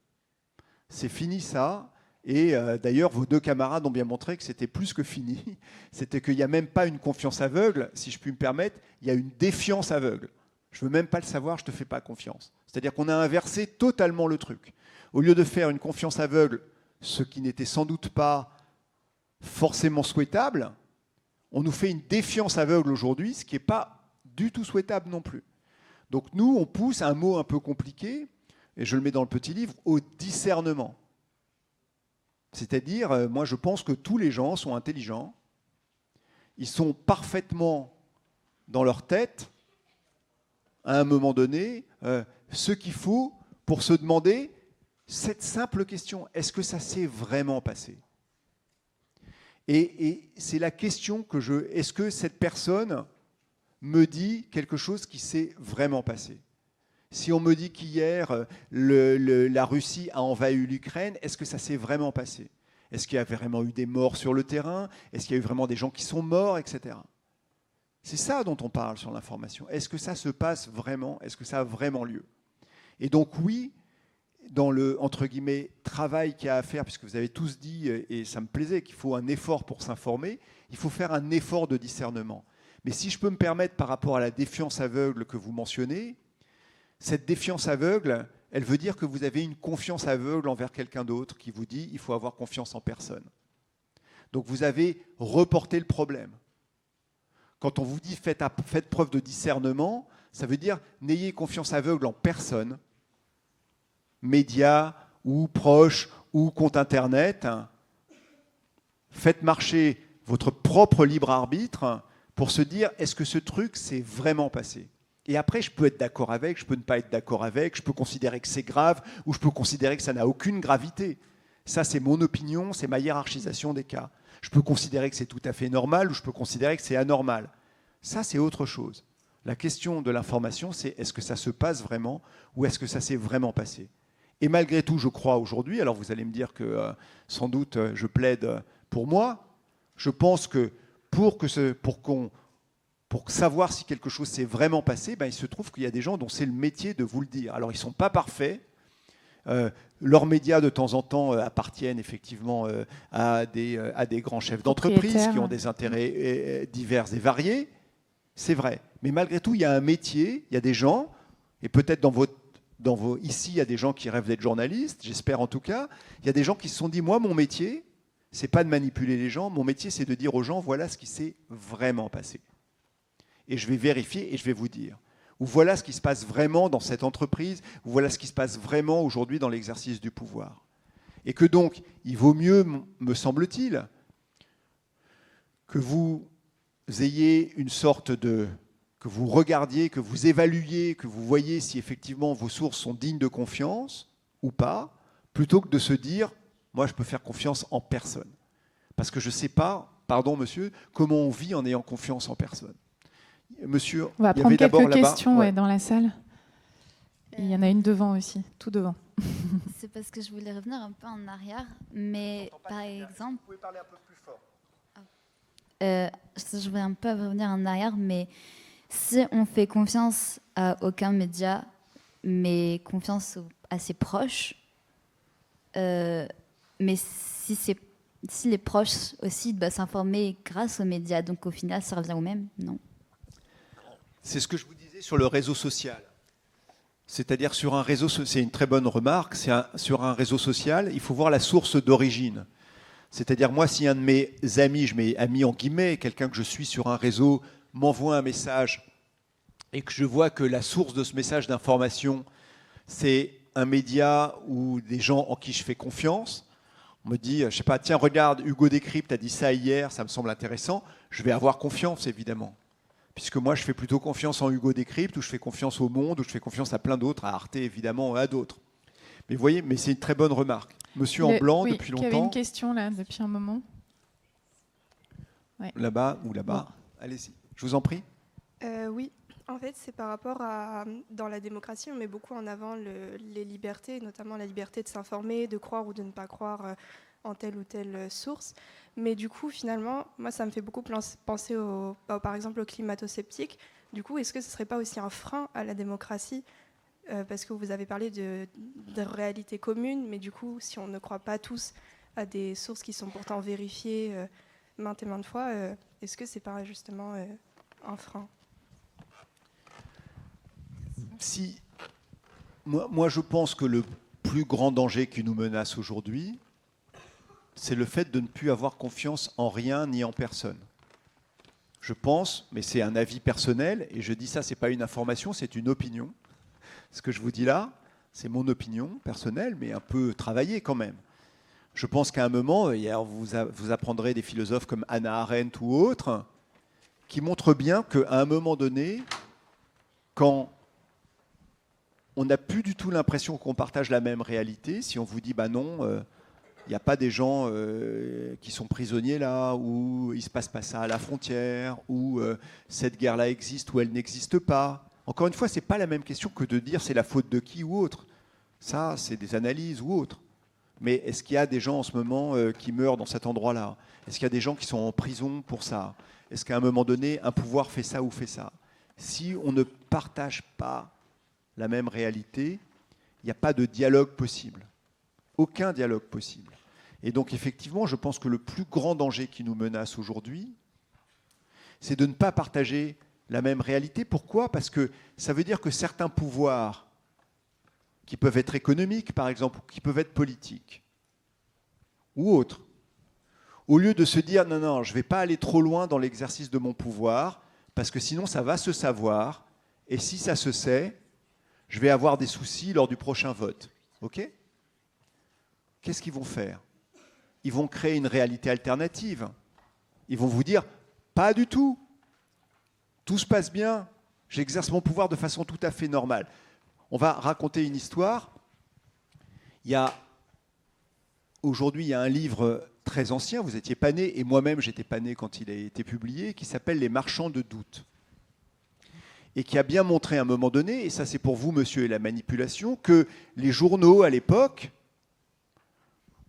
C'est fini ça. Et d'ailleurs, vos deux camarades ont bien montré que c'était plus que fini. C'était qu'il n'y a même pas une confiance aveugle, si je puis me permettre, il y a une défiance aveugle. Je ne veux même pas le savoir, je ne te fais pas confiance. C'est-à-dire qu'on a inversé totalement le truc. Au lieu de faire une confiance aveugle, ce qui n'était sans doute pas forcément souhaitable, on nous fait une défiance aveugle aujourd'hui, ce qui n'est pas du tout souhaitable non plus. Donc nous, on pousse un mot un peu compliqué, et je le mets dans le petit livre, au discernement. C'est-à-dire, moi je pense que tous les gens sont intelligents, ils sont parfaitement dans leur tête, à un moment donné, ce qu'il faut pour se demander cette simple question, est-ce que ça s'est vraiment passé ? Et c'est la question que est-ce que cette personne me dit quelque chose qui s'est vraiment passé ? Si on me dit qu'hier, la Russie a envahi l'Ukraine, est-ce que ça s'est vraiment passé ? Est-ce qu'il y a vraiment eu des morts sur le terrain ? Est-ce qu'il y a eu vraiment des gens qui sont morts, etc. C'est ça dont on parle sur l'information. Est-ce que ça se passe vraiment ? Est-ce que ça a vraiment lieu ? Et donc oui, dans le, entre guillemets, travail qu'il y a à faire, puisque vous avez tous dit, et ça me plaisait, qu'il faut un effort pour s'informer, il faut faire un effort de discernement. Mais si je peux me permettre par rapport à la défiance aveugle que vous mentionnez, cette défiance aveugle, elle veut dire que vous avez une confiance aveugle envers quelqu'un d'autre qui vous dit il faut avoir confiance en personne. Donc vous avez reporté le problème. Quand on vous dit faites preuve de discernement, ça veut dire n'ayez confiance aveugle en personne, médias ou proches ou compte Internet. Faites marcher votre propre libre arbitre pour se dire est-ce que ce truc s'est vraiment passé ? Et après, je peux être d'accord avec, je peux ne pas être d'accord avec, je peux considérer que c'est grave ou je peux considérer que ça n'a aucune gravité. Ça, c'est mon opinion, c'est ma hiérarchisation des cas. Je peux considérer que c'est tout à fait normal ou je peux considérer que c'est anormal. Ça, c'est autre chose. La question de l'information, c'est est-ce que ça se passe vraiment ou est-ce que ça s'est vraiment passé ? Et malgré tout, je crois aujourd'hui, alors vous allez me dire que sans doute je plaide pour moi, je pense que pour savoir si quelque chose s'est vraiment passé, ben, il se trouve qu'il y a des gens dont c'est le métier de vous le dire. Alors ils ne sont pas parfaits. Leurs médias, de temps en temps, appartiennent effectivement à des grands chefs d'entreprise qui ont des intérêts divers et variés. C'est vrai. Mais malgré tout, il y a un métier, il y a des gens, et peut-être dans ici, il y a des gens qui rêvent d'être journalistes, j'espère en tout cas. Il y a des gens qui se sont dit, moi, mon métier, c'est pas de manipuler les gens, mon métier, c'est de dire aux gens, voilà ce qui s'est vraiment passé. Et je vais vérifier et je vais vous dire. Ou voilà ce qui se passe vraiment dans cette entreprise, ou voilà ce qui se passe vraiment aujourd'hui dans l'exercice du pouvoir. Et que donc, il vaut mieux, me semble-t-il, que vous ayez une sorte de... que vous regardiez, que vous évaluiez, que vous voyez si effectivement vos sources sont dignes de confiance ou pas, plutôt que de se dire, moi je peux faire confiance en personne. Parce que je ne sais pas, pardon monsieur, comment on vit en ayant confiance en personne. Monsieur, on va il y prendre avait d'abord quelques là-bas, questions dans la salle. Il y en a une devant aussi, tout devant. C'est parce que je voulais revenir un peu en arrière, mais par exemple... Vous pouvez parler un peu plus fort. Je voulais un peu revenir en arrière, mais si on fait confiance à aucun média, mais confiance à ses proches, mais si les proches aussi doivent s'informer grâce aux médias, donc au final, ça revient au même, non? C'est ce que je vous disais sur le réseau social. C'est-à-dire sur un réseau, c'est une très bonne remarque, sur un réseau social, il faut voir la source d'origine. C'est-à-dire moi, si un de mes amis, je mets ami en guillemets, quelqu'un que je suis sur un réseau, m'envoie un message et que je vois que la source de ce message d'information, c'est un média ou des gens en qui je fais confiance, on me dit, je sais pas, tiens, regarde, Hugo Décrypte a dit ça hier, ça me semble intéressant, je vais avoir confiance, évidemment. Puisque moi, je fais plutôt confiance en Hugo Décrypte, ou je fais confiance au Monde, ou je fais confiance à plein d'autres, à Arte, évidemment, et à d'autres. Mais vous voyez, mais c'est une très bonne remarque. Monsieur en blanc, oui, depuis il y avait longtemps. une question, là, depuis un moment. Ouais. Là-bas ou là-bas. Bon. Allez-y, je vous en prie. Oui, en fait, c'est par rapport à... Dans la démocratie, on met beaucoup en avant les libertés, notamment la liberté de s'informer, de croire ou de ne pas croire en telle ou telle source. Mais du coup, finalement, moi, ça me fait beaucoup penser, par exemple, aux climato-sceptiques. Du coup, est-ce que ce ne serait pas aussi un frein à la démocratie parce que vous avez parlé de réalité commune, mais du coup, si on ne croit pas tous à des sources qui sont pourtant vérifiées maintes et maintes fois, est-ce que ce n'est pas justement un frein? Si, moi, je pense que le plus grand danger qui nous menace aujourd'hui, c'est le fait de ne plus avoir confiance en rien ni en personne. Je pense, mais c'est un avis personnel, et je dis ça, ce n'est pas une information, c'est une opinion. Ce que je vous dis là, c'est mon opinion personnelle, mais un peu travaillée quand même. Je pense qu'à un moment, vous apprendrez des philosophes comme Hannah Arendt ou autres, qui montrent bien qu'à un moment donné, quand on n'a plus du tout l'impression qu'on partage la même réalité, si on vous dit, bah non, il n'y a pas des gens qui sont prisonniers là, ou il ne se passe pas ça à la frontière, ou cette guerre-là existe ou elle n'existe pas. Encore une fois, ce n'est pas la même question que de dire c'est la faute de qui ou autre. Ça, c'est des analyses ou autres. Mais est-ce qu'il y a des gens en ce moment qui meurent dans cet endroit-là? Est-ce qu'il y a des gens qui sont en prison pour ça? Est-ce qu'à un moment donné, un pouvoir fait ça ou fait ça? Si on ne partage pas la même réalité, il n'y a pas de dialogue possible. Aucun dialogue possible. Et donc, effectivement, je pense que le plus grand danger qui nous menace aujourd'hui, c'est de ne pas partager la même réalité. Pourquoi? Parce que ça veut dire que certains pouvoirs, qui peuvent être économiques, par exemple, ou qui peuvent être politiques, ou autres, au lieu de se dire, non, non, je ne vais pas aller trop loin dans l'exercice de mon pouvoir, parce que sinon, ça va se savoir, et si ça se sait, je vais avoir des soucis lors du prochain vote. OK? Qu'est-ce qu'ils vont faire? Ils vont créer une réalité alternative. Ils vont vous dire, pas du tout. Tout se passe bien. J'exerce mon pouvoir de façon tout à fait normale. On va raconter une histoire. Aujourd'hui, il y a un livre très ancien, vous n'étiez pas né, et moi-même, j'étais pas né quand il a été publié, qui s'appelle « Les marchands de doute ». Et qui a bien montré à un moment donné, et ça c'est pour vous, monsieur, et la manipulation, que les journaux, à l'époque,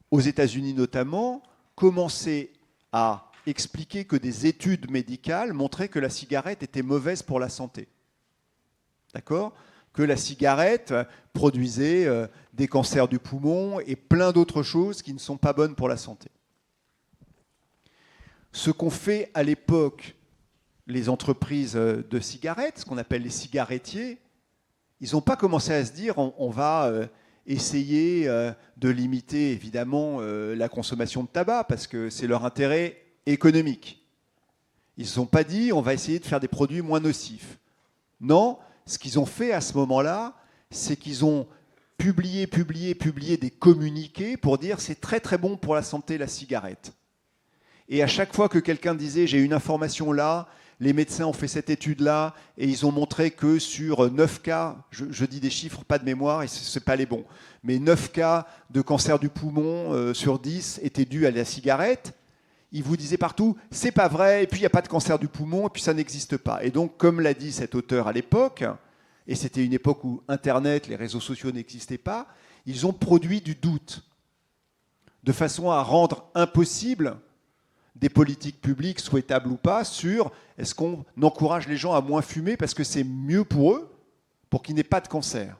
aux États-Unis notamment, commençaient à expliquer que des études médicales montraient que la cigarette était mauvaise pour la santé. D'accord? Que la cigarette produisait des cancers du poumon et plein d'autres choses qui ne sont pas bonnes pour la santé. Ce qu'ont fait à l'époque les entreprises de cigarettes, ce qu'on appelle les cigarettiers, ils n'ont pas commencé à se dire on va essayer de limiter évidemment la consommation de tabac parce que c'est leur intérêt économique. Ils ne se sont pas dit on va essayer de faire des produits moins nocifs. Non, ce qu'ils ont fait à ce moment-là, c'est qu'ils ont publié des communiqués pour dire c'est très très bon pour la santé la cigarette. Et à chaque fois que quelqu'un disait j'ai une information là, les médecins ont fait cette étude-là et ils ont montré que sur 9 cas, je dis des chiffres pas de mémoire et ce n'est pas les bons, mais 9 cas de cancer du poumon sur 10 étaient dus à la cigarette. Ils vous disaient partout, c'est pas vrai, et puis il n'y a pas de cancer du poumon, et puis ça n'existe pas. Et donc, comme l'a dit cet auteur à l'époque, et c'était une époque où Internet, les réseaux sociaux n'existaient pas, ils ont produit du doute, de façon à rendre impossible des politiques publiques, souhaitables ou pas, sur est-ce qu'on encourage les gens à moins fumer parce que c'est mieux pour eux, pour qu'il n'ait pas de cancer.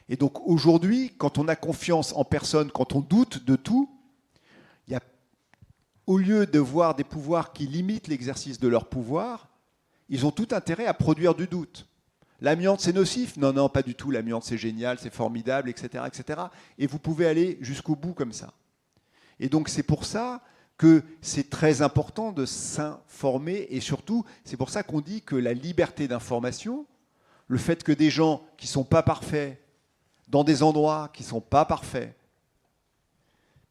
Et donc aujourd'hui, quand on a confiance en personne, quand on doute de tout, il y a, au lieu de voir des pouvoirs qui limitent l'exercice de leur pouvoir, ils ont tout intérêt à produire du doute. L'amiante, c'est nocif? Non, non, pas du tout. L'amiante, c'est génial, c'est formidable, etc., etc. Et vous pouvez aller jusqu'au bout comme ça. Et donc c'est pour ça que c'est très important de s'informer et surtout, c'est pour ça qu'on dit que la liberté d'information, le fait que des gens qui ne sont pas parfaits, dans des endroits qui ne sont pas parfaits,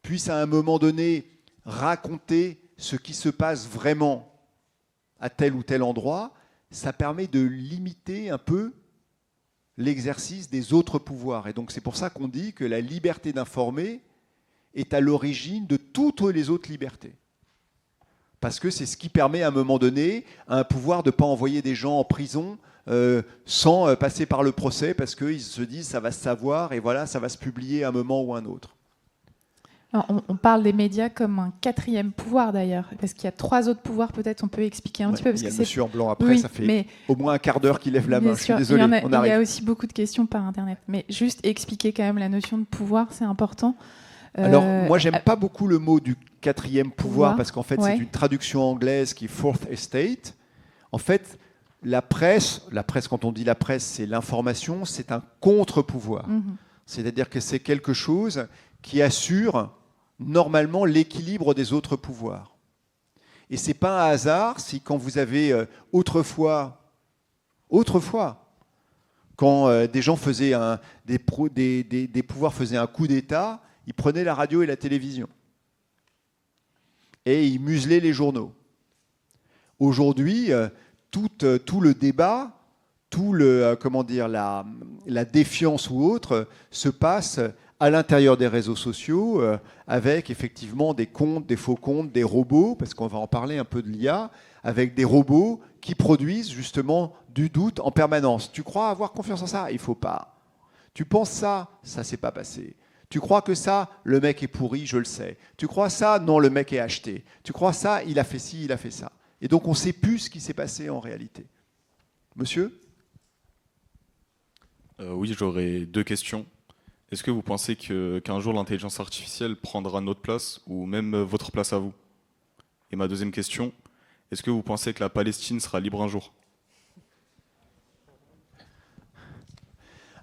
puissent à un moment donné raconter ce qui se passe vraiment à tel ou tel endroit, ça permet de limiter un peu l'exercice des autres pouvoirs. Et donc c'est pour ça qu'on dit que la liberté d'informer est à l'origine de toutes les autres libertés. Parce que c'est ce qui permet à un moment donné à un pouvoir de ne pas envoyer des gens en prison sans passer par le procès, parce qu'ils se disent ça va se savoir et voilà, ça va se publier à un moment ou à un autre. Alors, on parle des médias comme un quatrième pouvoir d'ailleurs, parce qu'il y a 3 autres pouvoirs, peut-être on peut expliquer un petit peu. Parce il y a que le monsieur en blanc après, oui, ça fait au moins un quart d'heure qu'il lève la main, je suis sûr, désolé, on arrive. Il y a aussi beaucoup de questions par Internet, mais juste expliquer quand même la notion de pouvoir, c'est important. Alors, moi, j'aime pas beaucoup le mot du quatrième pouvoir, parce qu'en fait, ouais. c'est une traduction anglaise qui est Fourth Estate. En fait, la presse, quand on dit la presse, c'est l'information, c'est un contre-pouvoir. C'est-à-dire que c'est quelque chose qui assure normalement l'équilibre des autres pouvoirs. Et c'est pas un hasard si quand vous avez autrefois, quand des gens faisaient des pouvoirs faisaient un coup d'État, ils prenaient la radio et la télévision. Et ils muselaient les journaux. Aujourd'hui, tout le débat, la défiance ou autre, se passe à l'intérieur des réseaux sociaux, avec effectivement des comptes, des faux comptes, des robots, parce qu'on va en parler un peu de l'IA, avec des robots qui produisent justement du doute en permanence. Tu crois avoir confiance en ça? Il ne faut pas. Tu penses ça? Ça ne s'est pas passé. Tu crois que ça, le mec est pourri, je le sais. Tu crois ça? Non, le mec est acheté. Tu crois ça? Il a fait ci, il a fait ça. Et donc on ne sait plus ce qui s'est passé en réalité. Monsieur? Oui, j'aurais 2 questions. Est-ce que vous pensez qu'un jour l'intelligence artificielle prendra notre place ou même votre place à vous? Et ma deuxième question, est-ce que vous pensez que la Palestine sera libre un jour?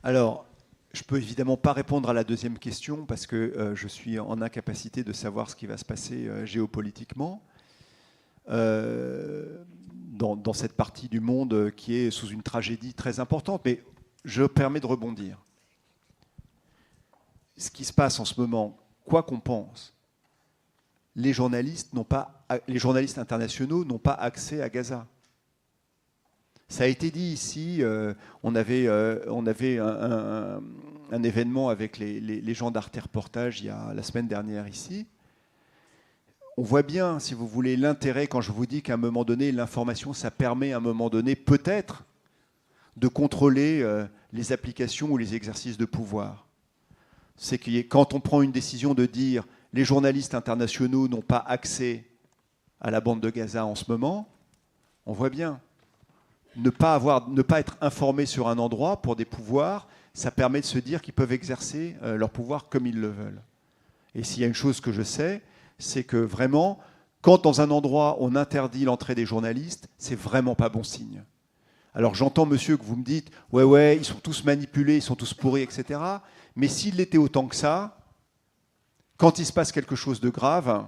Alors, je ne peux évidemment pas répondre à la deuxième question parce que je suis en incapacité de savoir ce qui va se passer géopolitiquement dans cette partie du monde qui est sous une tragédie très importante. Mais je me permets de rebondir. Ce qui se passe en ce moment, quoi qu'on pense, les journalistes internationaux n'ont pas accès à Gaza. Ça a été dit ici, on avait un événement avec les gens d'Arte Reportage la semaine dernière ici. On voit bien, si vous voulez, l'intérêt quand je vous dis qu'à un moment donné, l'information, ça permet à un moment donné peut-être de contrôler les applications ou les exercices de pouvoir. C'est que quand on prend une décision de dire les journalistes internationaux n'ont pas accès à la bande de Gaza en ce moment, on voit bien. Ne pas être informé sur un endroit pour des pouvoirs, ça permet de se dire qu'ils peuvent exercer leur pouvoir comme ils le veulent. Et s'il y a une chose que je sais, c'est que vraiment, quand dans un endroit on interdit l'entrée des journalistes, c'est vraiment pas bon signe. Alors j'entends, monsieur, que vous me dites, ouais, ils sont tous manipulés, ils sont tous pourris, etc. Mais s'il l'était autant que ça, quand il se passe quelque chose de grave,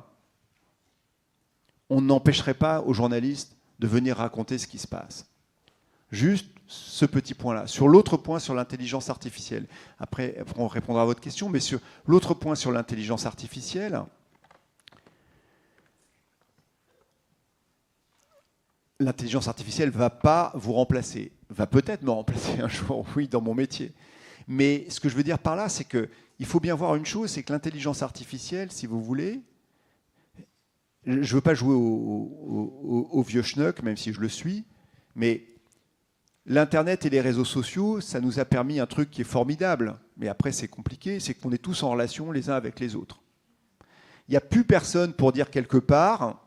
on n'empêcherait pas aux journalistes de venir raconter ce qui se passe. Juste ce petit point-là. Sur l'autre point, sur l'intelligence artificielle, après on répondra à votre question, mais sur l'autre point sur l'intelligence artificielle, l'intelligence artificielle ne va pas vous remplacer. Va peut-être me remplacer un jour, oui, dans mon métier. Mais ce que je veux dire par là, c'est qu'il faut bien voir une chose, c'est que l'intelligence artificielle, si vous voulez, je ne veux pas jouer au vieux schnock, même si je le suis, mais l'Internet et les réseaux sociaux, ça nous a permis un truc qui est formidable. Mais après, c'est compliqué, c'est qu'on est tous en relation les uns avec les autres. Il n'y a plus personne pour dire quelque part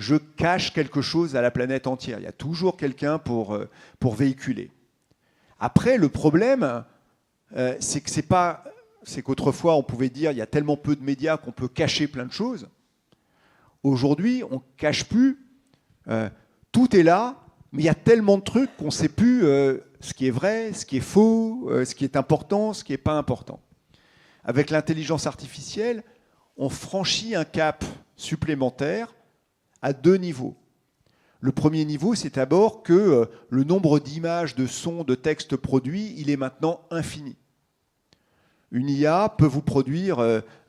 je cache quelque chose à la planète entière. Il y a toujours quelqu'un pour véhiculer. Après, le problème, c'est qu'autrefois, on pouvait dire il y a tellement peu de médias qu'on peut cacher plein de choses. Aujourd'hui, on ne cache plus. Tout est là, mais il y a tellement de trucs qu'on ne sait plus ce qui est vrai, ce qui est faux, ce qui est important, ce qui n'est pas important. Avec l'intelligence artificielle, on franchit un cap supplémentaire à 2 niveaux. Le premier niveau, c'est d'abord que le nombre d'images, de sons, de textes produits, il est maintenant infini. Une IA peut vous produire,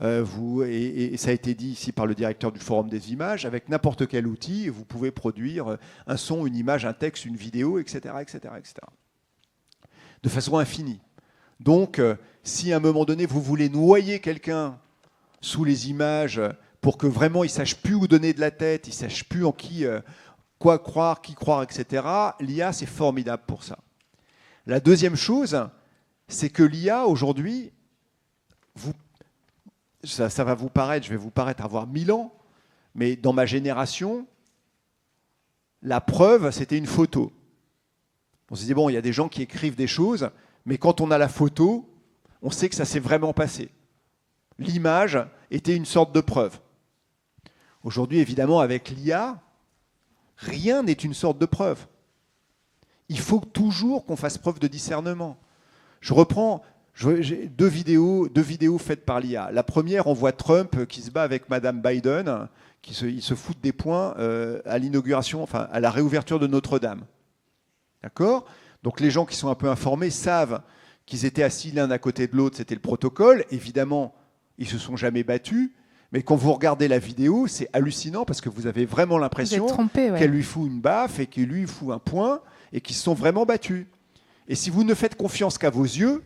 et ça a été dit ici par le directeur du Forum des images, avec n'importe quel outil, vous pouvez produire un son, une image, un texte, une vidéo, etc., etc., etc. De façon infinie. Donc, si à un moment donné, vous voulez noyer quelqu'un sous les images pour que vraiment il ne sache plus où donner de la tête, il ne sache plus en quoi croire, qui croire, etc., l'IA, c'est formidable pour ça. La deuxième chose, c'est que l'IA, aujourd'hui, ça va vous paraître, je vais vous paraître avoir 1000 ans, mais dans ma génération, la preuve, c'était une photo. On se disait, bon, il y a des gens qui écrivent des choses, mais quand on a la photo, on sait que ça s'est vraiment passé. L'image était une sorte de preuve. Aujourd'hui, évidemment, avec l'IA, rien n'est une sorte de preuve. Il faut toujours qu'on fasse preuve de discernement. Je reprends j'ai deux vidéos faites par l'IA. La première, on voit Trump qui se bat avec Madame Biden, il se fout des poings à l'inauguration, enfin à la réouverture de Notre-Dame. D'accord ? Donc les gens qui sont un peu informés savent qu'ils étaient assis l'un à côté de l'autre, c'était le protocole. Évidemment, ils ne se sont jamais battus. Mais quand vous regardez la vidéo, c'est hallucinant parce que vous avez vraiment l'impression qu'elle lui fout une baffe et qu'il lui fout un poing et qu'ils se sont vraiment battus. Et si vous ne faites confiance qu'à vos yeux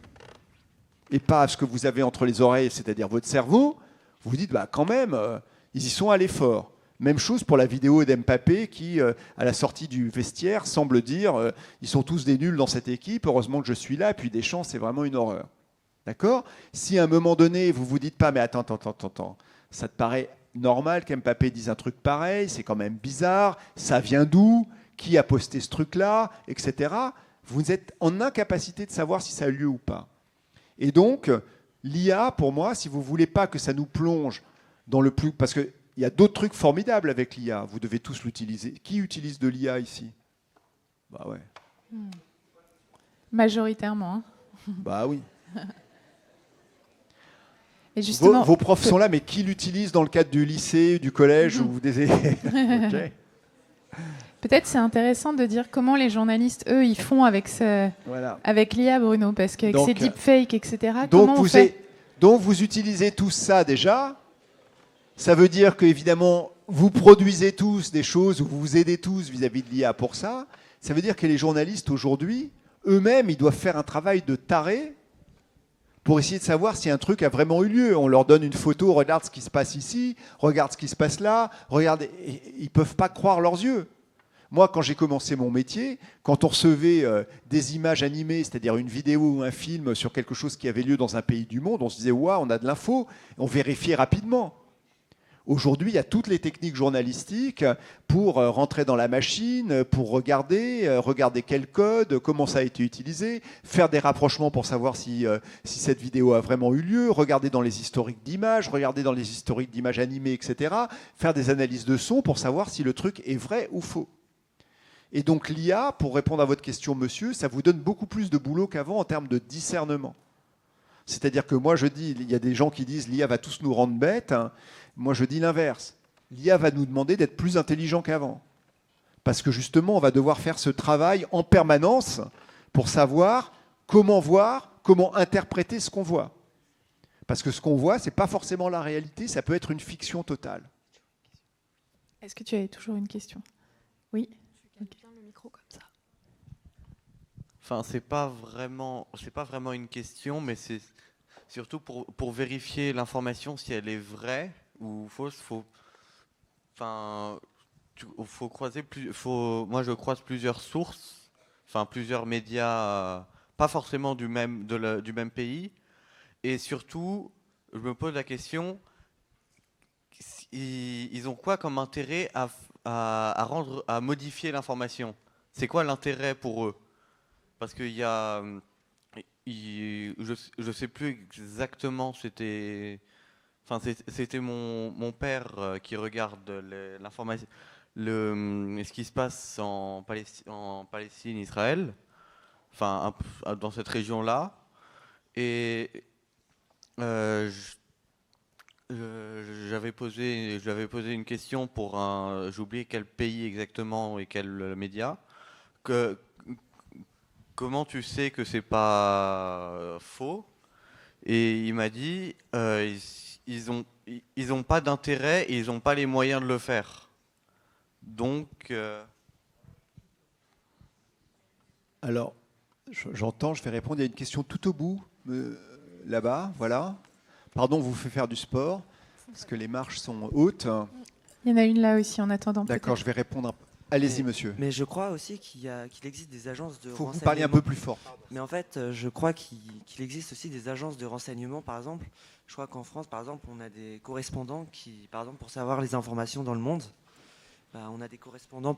et pas à ce que vous avez entre les oreilles, c'est-à-dire votre cerveau, vous vous dites bah, quand même, ils y sont allés fort. Même chose pour la vidéo d'Mbappé qui, à la sortie du vestiaire, semble dire ils sont tous des nuls dans cette équipe, heureusement que je suis là, et puis Deschamps, c'est vraiment une horreur. D'accord ? Si à un moment donné, vous ne vous dites pas mais attends, ça te paraît normal qu'Mbappé dise un truc pareil, c'est quand même bizarre, ça vient d'où, qui a posté ce truc-là, etc. Vous êtes en incapacité de savoir si ça a lieu ou pas. Et donc, l'IA, pour moi, si vous ne voulez pas que ça nous plonge dans le plus... Parce qu'il y a d'autres trucs formidables avec l'IA, vous devez tous l'utiliser. Qui utilise de l'IA ici ? Bah ouais. Majoritairement. Bah oui. Et justement, vos profs sont là, mais qui l'utilise dans le cadre du lycée, du collège ou des... Okay. Peut-être c'est intéressant de dire comment les journalistes, eux, ils font avec, avec l'IA, Bruno, parce qu'avec ces deepfakes, etc., comment on fait ? Donc vous utilisez tout ça déjà. Ça veut dire qu'évidemment, vous produisez tous des choses, ou vous vous aidez tous vis-à-vis de l'IA pour ça. Ça veut dire que les journalistes aujourd'hui, eux-mêmes, ils doivent faire un travail de taré pour essayer de savoir si un truc a vraiment eu lieu. On leur donne une photo, regarde ce qui se passe ici, regarde ce qui se passe là, regarde. Ils ne peuvent pas croire leurs yeux. Moi, quand j'ai commencé mon métier, quand on recevait des images animées, c'est-à-dire une vidéo ou un film sur quelque chose qui avait lieu dans un pays du monde, on se disait « Waouh, on a de l'info », on vérifiait rapidement. Aujourd'hui, il y a toutes les techniques journalistiques pour rentrer dans la machine, pour regarder quel code, comment ça a été utilisé, faire des rapprochements pour savoir si cette vidéo a vraiment eu lieu, regarder dans les historiques d'images, regarder dans les historiques d'images animées, etc. Faire des analyses de son pour savoir si le truc est vrai ou faux. Et donc l'IA, pour répondre à votre question, monsieur, ça vous donne beaucoup plus de boulot qu'avant en termes de discernement. C'est-à-dire que moi, je dis, il y a des gens qui disent l'IA va tous nous rendre bêtes. Hein. Moi, je dis l'inverse. L'IA va nous demander d'être plus intelligents qu'avant. Parce que justement, on va devoir faire ce travail en permanence pour savoir comment interpréter ce qu'on voit. Parce que ce qu'on voit, ce n'est pas forcément la réalité, ça peut être une fiction totale. Est-ce que tu avais toujours une question? Oui. Le micro comme ça. Enfin, c'est pas vraiment une question, mais c'est surtout pour vérifier l'information si elle est vraie ou fausse. Faut croiser moi, je croise plusieurs sources, enfin plusieurs médias, pas forcément du même pays, et surtout, je me pose la question, ils ont quoi comme intérêt à modifier l'information? C'est quoi l'intérêt pour eux? Parce qu'il y a, je sais plus exactement, c'était mon père qui regarde l'information, ce qui se passe en Palestine, Israël, enfin dans cette région-là, et j'avais posé une question pour j'ai oublié quel pays exactement et quel média, comment tu sais que c'est pas faux? Et il m'a dit ils ont pas d'intérêt et ils n'ont pas les moyens de le faire. Donc alors, j'entends, je vais répondre. Il y a une question tout au bout, là-bas, voilà. Pardon, vous fait faire du sport, parce que les marches sont hautes. Il y en a une là aussi, en attendant. D'accord, je vais répondre. Allez-y, monsieur. Mais je crois aussi qu'il existe des agences de renseignement. Il faut que vous parliez un peu plus fort. Mais en fait, je crois qu'il existe aussi des agences de renseignement, par exemple. Je crois qu'en France, par exemple, on a des correspondants qui, par exemple, pour savoir les informations dans le monde, on a des correspondants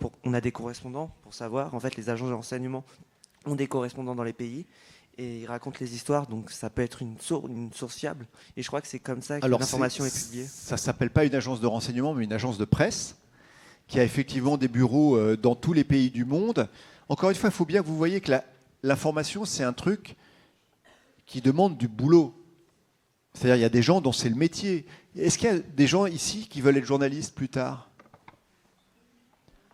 pour savoir, en fait, les agences de renseignement ont des correspondants dans les pays et ils racontent les histoires, donc ça peut être une source fiable. Et je crois que c'est comme ça que l'information est publiée. Ça ne s'appelle pas une agence de renseignement, mais une agence de presse qui a effectivement des bureaux dans tous les pays du monde. Encore une fois, il faut bien que vous voyez que l'information, c'est un truc qui demande du boulot. C'est-à-dire, il y a des gens dont c'est le métier. Est-ce qu'il y a des gens ici qui veulent être journalistes plus tard?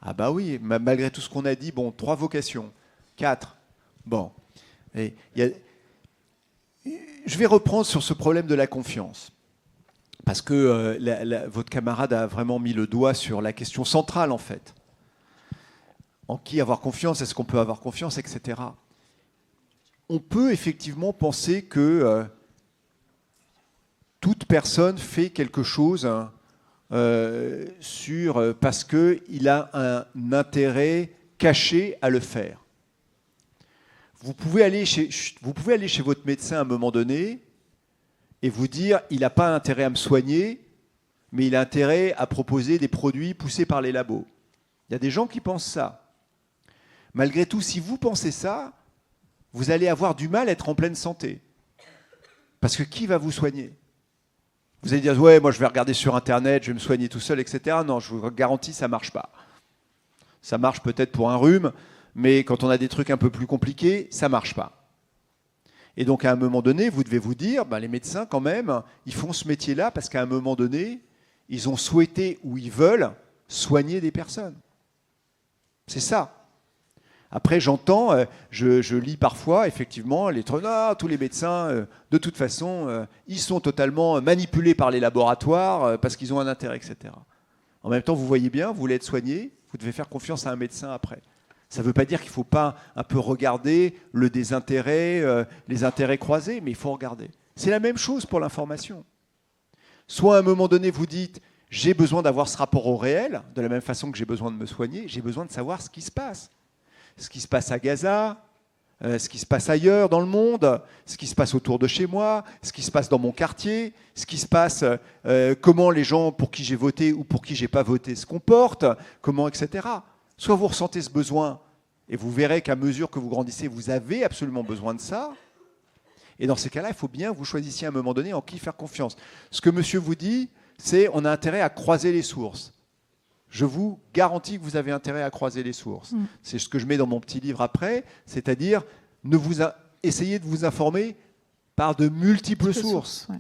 Ah bah oui, malgré tout ce qu'on a dit, 3 vocations, 4. Bon. Et je vais reprendre sur ce problème de la confiance. Parce que votre camarade a vraiment mis le doigt sur la question centrale, en fait. En qui avoir confiance? Est-ce qu'on peut avoir confiance, etc. On peut effectivement penser que toute personne fait quelque chose parce qu'il a un intérêt caché à le faire. Vous pouvez aller chez votre médecin à un moment donné et vous dire il n'a pas intérêt à me soigner, mais il a intérêt à proposer des produits poussés par les labos. Il y a des gens qui pensent ça. Malgré tout, si vous pensez ça, vous allez avoir du mal à être en pleine santé. Parce que qui va vous soigner? Vous allez dire ouais, moi je vais regarder sur Internet, je vais me soigner tout seul, etc. Non, je vous garantis, ça ne marche pas. Ça marche peut-être pour un rhume, mais quand on a des trucs un peu plus compliqués, ça ne marche pas. Et donc, à un moment donné, vous devez vous dire, les médecins, quand même, ils font ce métier-là parce qu'à un moment donné, ils ont souhaité ou ils veulent soigner des personnes. C'est ça. Après, j'entends, je lis parfois, effectivement, tous les médecins, de toute façon, ils sont totalement manipulés par les laboratoires parce qu'ils ont un intérêt, etc. En même temps, vous voyez bien, vous voulez être soigné, vous devez faire confiance à un médecin après. Ça ne veut pas dire qu'il ne faut pas un peu regarder le désintérêt, les intérêts croisés, mais il faut regarder. C'est la même chose pour l'information. Soit à un moment donné, vous dites « j'ai besoin d'avoir ce rapport au réel », de la même façon que j'ai besoin de me soigner, j'ai besoin de savoir ce qui se passe. Ce qui se passe à Gaza, ce qui se passe ailleurs dans le monde, ce qui se passe autour de chez moi, ce qui se passe dans mon quartier, ce qui se passe, comment les gens pour qui j'ai voté ou pour qui j'ai pas voté se comportent, comment, etc. Soit vous ressentez ce besoin, et vous verrez qu'à mesure que vous grandissez, vous avez absolument besoin de ça. Et dans ces cas-là, il faut bien que vous choisissiez à un moment donné en qui faire confiance. Ce que monsieur vous dit, c'est on a intérêt à croiser les sources. je vous garantis que vous avez intérêt à croiser les sources. C'est ce que je mets dans mon petit livre après, c'est-à-dire essayez de vous informer par de multiples sources. Ouais.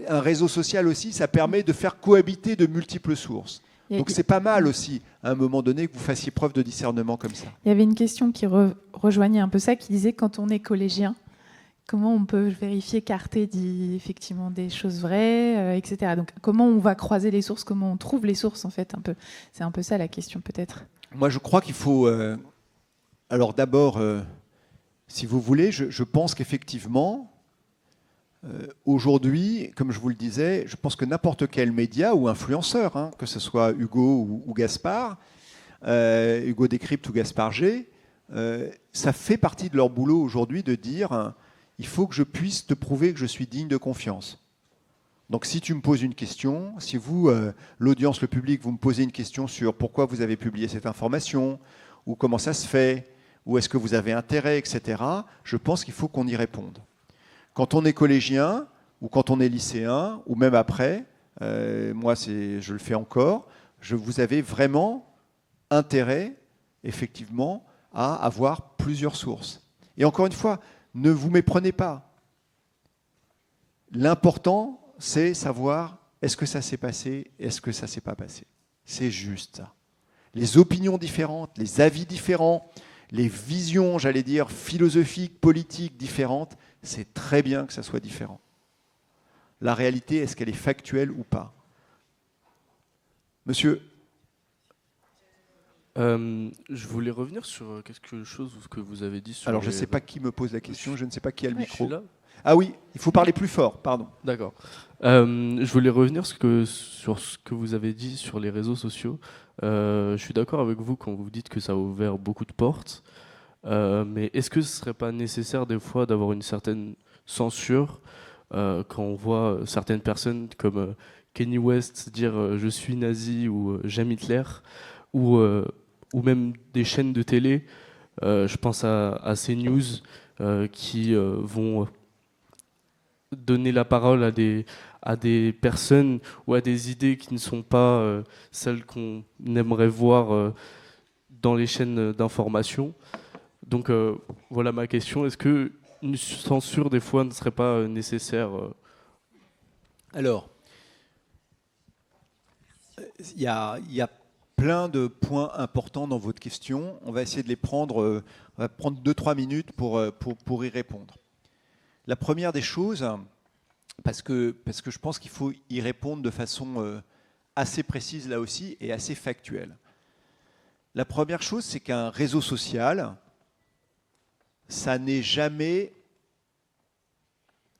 Un réseau social aussi, ça permet de faire cohabiter de multiples sources. Donc c'est pas mal aussi, à un moment donné, que vous fassiez preuve de discernement comme ça. Il y avait une question qui rejoignait un peu ça, qui disait, quand on est collégien, comment on peut vérifier qu'Arte dit effectivement des choses vraies, etc. Donc comment on va croiser les sources, comment on trouve les sources en fait, un peu. C'est un peu ça la question peut-être. Moi je crois qu'il faut... alors d'abord, si vous voulez, je pense qu'effectivement, aujourd'hui, comme je vous le disais, je pense que n'importe quel média ou influenceur, hein, que ce soit Hugo ou Gaspard, Hugo Décrypte ou Gaspard G, ça fait partie de leur boulot aujourd'hui de dire il faut que je puisse te prouver que je suis digne de confiance. Donc si tu me poses une question, si vous, l'audience, le public, vous me posez une question sur pourquoi vous avez publié cette information, ou comment ça se fait, ou est-ce que vous avez intérêt, etc., je pense qu'il faut qu'on y réponde. Quand on est collégien, ou quand on est lycéen, ou même après, moi je le fais encore, vous avez vraiment intérêt, effectivement, à avoir plusieurs sources. Et encore une fois, ne vous méprenez pas. L'important, c'est savoir est-ce que ça s'est passé, est-ce que ça ne s'est pas passé. C'est juste ça. Les opinions différentes, les avis différents, les visions, j'allais dire, philosophiques, politiques différentes, c'est très bien que ça soit différent. La réalité, est-ce qu'elle est factuelle ou pas? Monsieur? Je voulais revenir sur quelque chose que vous avez dit sur... Alors, je ne sais pas qui me pose la question, je ne sais pas qui a le micro. Je suis là. Ah oui, il faut parler plus fort, pardon. D'accord. Je voulais revenir sur ce que vous avez dit sur les réseaux sociaux. Je suis d'accord avec vous quand vous dites que ça a ouvert beaucoup de portes. Mais est-ce que ce ne serait pas nécessaire des fois d'avoir une certaine censure quand on voit certaines personnes comme Kanye West dire je suis nazi ou j'aime Hitler, ou même des chaînes de télé, je pense à CNews, qui vont donner la parole à des personnes ou à des idées qui ne sont pas celles qu'on aimerait voir dans les chaînes d'information. Donc voilà ma question, est-ce qu'une censure des fois ne serait pas nécessaire Alors, il y a plein de points importants dans votre question. On va essayer de les prendre, on va prendre 2-3 minutes pour y répondre. La première des choses, parce que je pense qu'il faut y répondre de façon assez précise là aussi et assez factuelle. La première chose, c'est qu'un réseau social, ça n'est jamais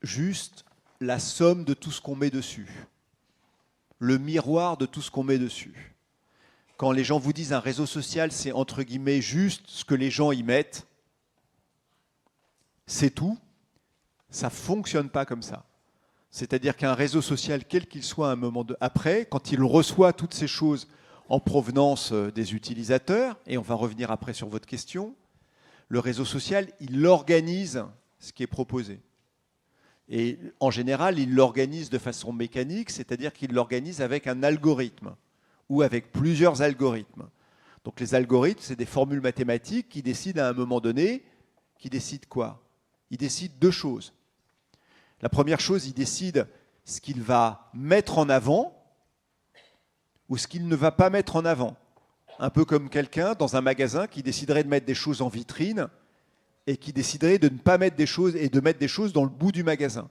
juste la somme de tout ce qu'on met dessus, le miroir de tout ce qu'on met dessus. Quand les gens vous disent un réseau social, c'est entre guillemets juste ce que les gens y mettent, c'est tout, ça ne fonctionne pas comme ça. C'est-à-dire qu'un réseau social, quel qu'il soit un moment après, quand il reçoit toutes ces choses en provenance des utilisateurs, et on va revenir après sur votre question, le réseau social, il organise ce qui est proposé. Et en général, il l'organise de façon mécanique, c'est-à-dire qu'il l'organise avec un algorithme ou avec plusieurs algorithmes. Donc les algorithmes, c'est des formules mathématiques qui décident à un moment donné, qui décident quoi? Ils décident deux choses. La première chose, il décide ce qu'il va mettre en avant ou ce qu'il ne va pas mettre en avant. Un peu comme quelqu'un dans un magasin qui déciderait de mettre des choses en vitrine et qui déciderait de ne pas mettre des choses et de mettre des choses dans le bout du magasin.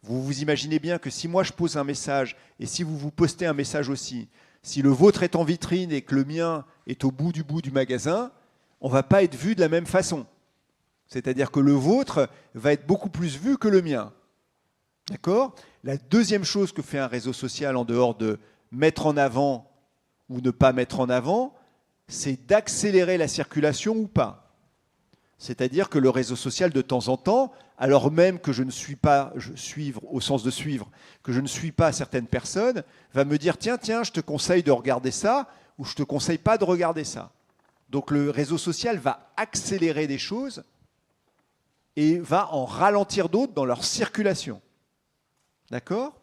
Vous vous imaginez bien que si moi je pose un message et si vous postez un message aussi, si le vôtre est en vitrine et que le mien est au bout du magasin, on ne va pas être vu de la même façon. C'est-à-dire que le vôtre va être beaucoup plus vu que le mien. D'accord ? La deuxième chose que fait un réseau social en dehors de mettre en avant ou ne pas mettre en avant, c'est d'accélérer la circulation ou pas. C'est-à-dire que le réseau social, de temps en temps, alors même que je ne suis pas, suivre au sens de suivre, que je ne suis pas certaines personnes, va me dire tiens, je te conseille de regarder ça ou je te conseille pas de regarder ça. Donc le réseau social va accélérer des choses et va en ralentir d'autres dans leur circulation. D'accord ?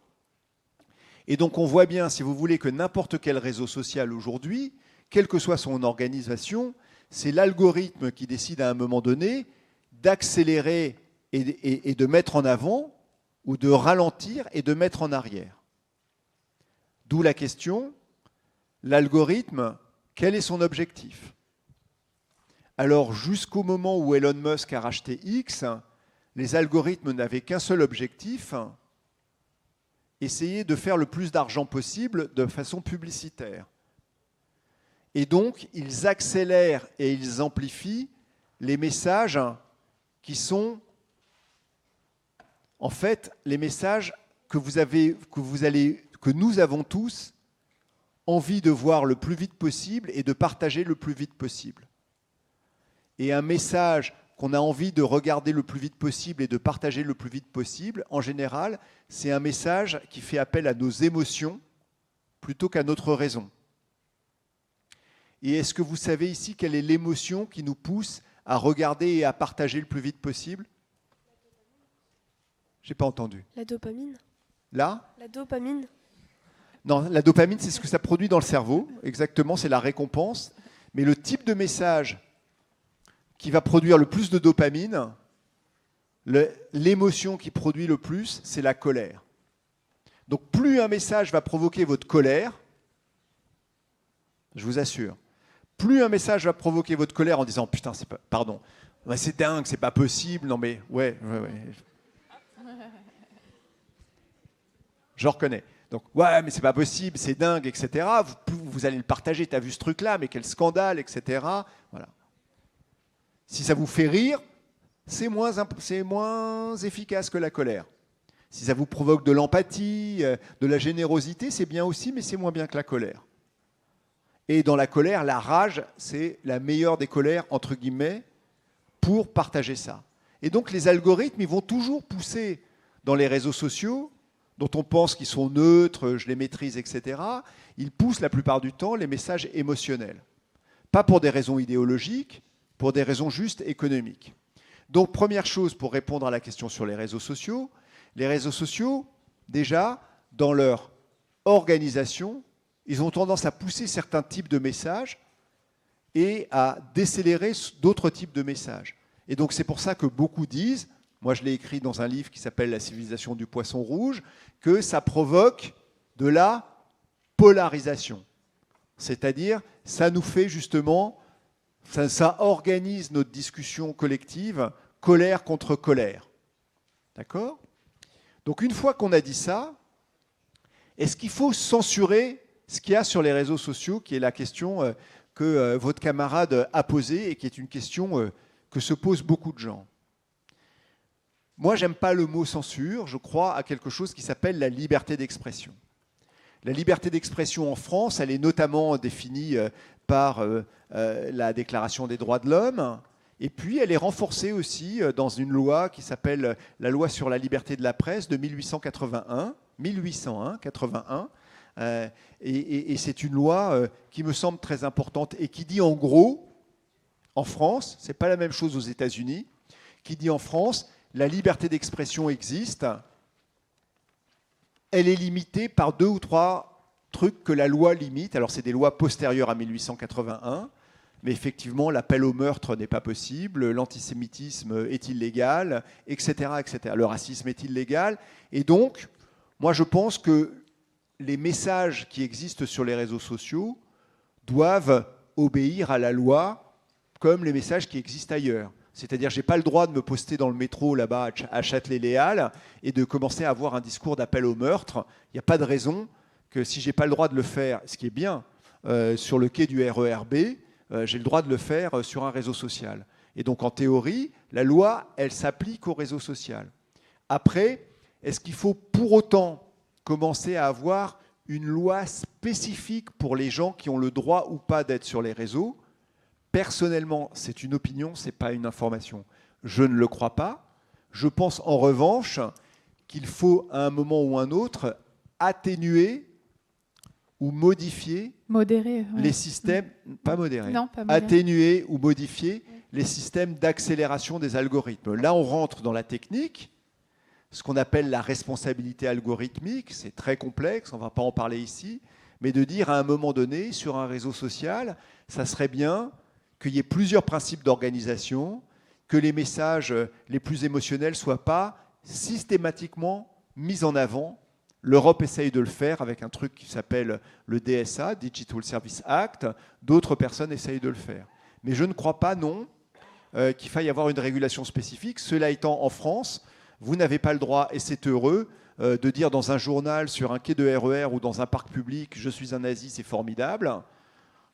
Et donc on voit bien, si vous voulez, que n'importe quel réseau social aujourd'hui, quelle que soit son organisation, c'est l'algorithme qui décide à un moment donné d'accélérer et de mettre en avant, ou de ralentir et de mettre en arrière. D'où la question, l'algorithme, quel est son objectif? Alors jusqu'au moment où Elon Musk a racheté X, les algorithmes n'avaient qu'un seul objectif, essayer de faire le plus d'argent possible de façon publicitaire. Et donc, ils accélèrent et ils amplifient les messages qui sont, en fait, les messages que nous avons tous envie de voir le plus vite possible et de partager le plus vite possible. Et un message qu'on a envie de regarder le plus vite possible et de partager le plus vite possible, en général, c'est un message qui fait appel à nos émotions plutôt qu'à notre raison. Et est-ce que vous savez ici quelle est l'émotion qui nous pousse à regarder et à partager le plus vite possible? J'ai pas entendu. La dopamine. Là? La dopamine. Non, la dopamine, c'est ce que ça produit dans le cerveau. Exactement, c'est la récompense. Mais le type de message qui va produire le plus de dopamine, l'émotion qui produit le plus, c'est la colère. Donc plus un message va provoquer votre colère, je vous assure, plus un message va provoquer votre colère en disant « Putain, c'est pas, pardon, c'est dingue, c'est pas possible, non mais ouais. » Je reconnais. Donc, ouais, mais c'est pas possible, c'est dingue, etc. Vous allez le partager, t'as vu ce truc-là, mais quel scandale, etc. Voilà. Si ça vous fait rire, c'est moins efficace que la colère. Si ça vous provoque de l'empathie, de la générosité, c'est bien aussi, mais c'est moins bien que la colère. Et dans la colère, la rage, c'est la meilleure des colères, entre guillemets, pour partager ça. Et donc les algorithmes, ils vont toujours pousser dans les réseaux sociaux, dont on pense qu'ils sont neutres, je les maîtrise, etc., ils poussent la plupart du temps les messages émotionnels. Pas pour des raisons idéologiques, pour des raisons juste économiques. Donc première chose pour répondre à la question sur les réseaux sociaux, déjà, dans leur organisation, ils ont tendance à pousser certains types de messages et à décélérer d'autres types de messages. Et donc c'est pour ça que beaucoup disent, moi je l'ai écrit dans un livre qui s'appelle « La civilisation du poisson rouge », que ça provoque de la polarisation. C'est-à-dire, ça nous fait justement, ça organise notre discussion collective, colère contre colère. D'accord ? Donc une fois qu'on a dit ça, est-ce qu'il faut censurer ce qu'il y a sur les réseaux sociaux, qui est la question que votre camarade a posée et qui est une question que se posent beaucoup de gens? Moi, j'aime pas le mot censure, je crois à quelque chose qui s'appelle la liberté d'expression. La liberté d'expression en France, elle est notamment définie par la Déclaration des droits de l'homme, et puis elle est renforcée aussi dans une loi qui s'appelle la loi sur la liberté de la presse de 1881, et c'est une loi qui me semble très importante et qui dit en gros, en France, c'est pas la même chose aux États-Unis, qui dit en France, la liberté d'expression existe, elle est limitée par 2 ou 3 trucs que la loi limite. Alors c'est des lois postérieures à 1881, mais effectivement l'appel au meurtre n'est pas possible, l'antisémitisme est illégal, etc., etc. Le racisme est illégal. Et donc, moi je pense que les messages qui existent sur les réseaux sociaux doivent obéir à la loi comme les messages qui existent ailleurs. C'est-à-dire, je n'ai pas le droit de me poster dans le métro là-bas à Châtelet-Les Halles et de commencer à avoir un discours d'appel au meurtre. Il n'y a pas de raison que si je n'ai pas le droit de le faire, ce qui est bien, sur le quai du RERB, j'ai le droit de le faire sur un réseau social. Et donc, en théorie, la loi, elle s'applique au réseau social. Après, est-ce qu'il faut pour autant commencer à avoir une loi spécifique pour les gens qui ont le droit ou pas d'être sur les réseaux ? Personnellement, c'est une opinion, ce n'est pas une information. Je ne le crois pas. Je pense en revanche qu'il faut, à un moment ou un autre, atténuer ou modifier les systèmes, pas modérer, non, pas modérer, atténuer ou modifier les systèmes d'accélération des algorithmes. Là, on rentre dans la technique. ce qu'on appelle la responsabilité algorithmique. C'est très complexe, on ne va pas en parler ici, mais de dire à un moment donné, sur un réseau social, ça serait bien qu'il y ait plusieurs principes d'organisation, que les messages les plus émotionnels ne soient pas systématiquement mis en avant. L'Europe essaye de le faire avec un truc qui s'appelle le DSA, Digital Service Act. D'autres personnes essayent de le faire. Mais je ne crois pas, non, qu'il faille avoir une régulation spécifique. Cela étant, en France, vous n'avez pas le droit, et c'est heureux, de dire dans un journal, sur un quai de RER ou dans un parc public, je suis un nazi, c'est formidable.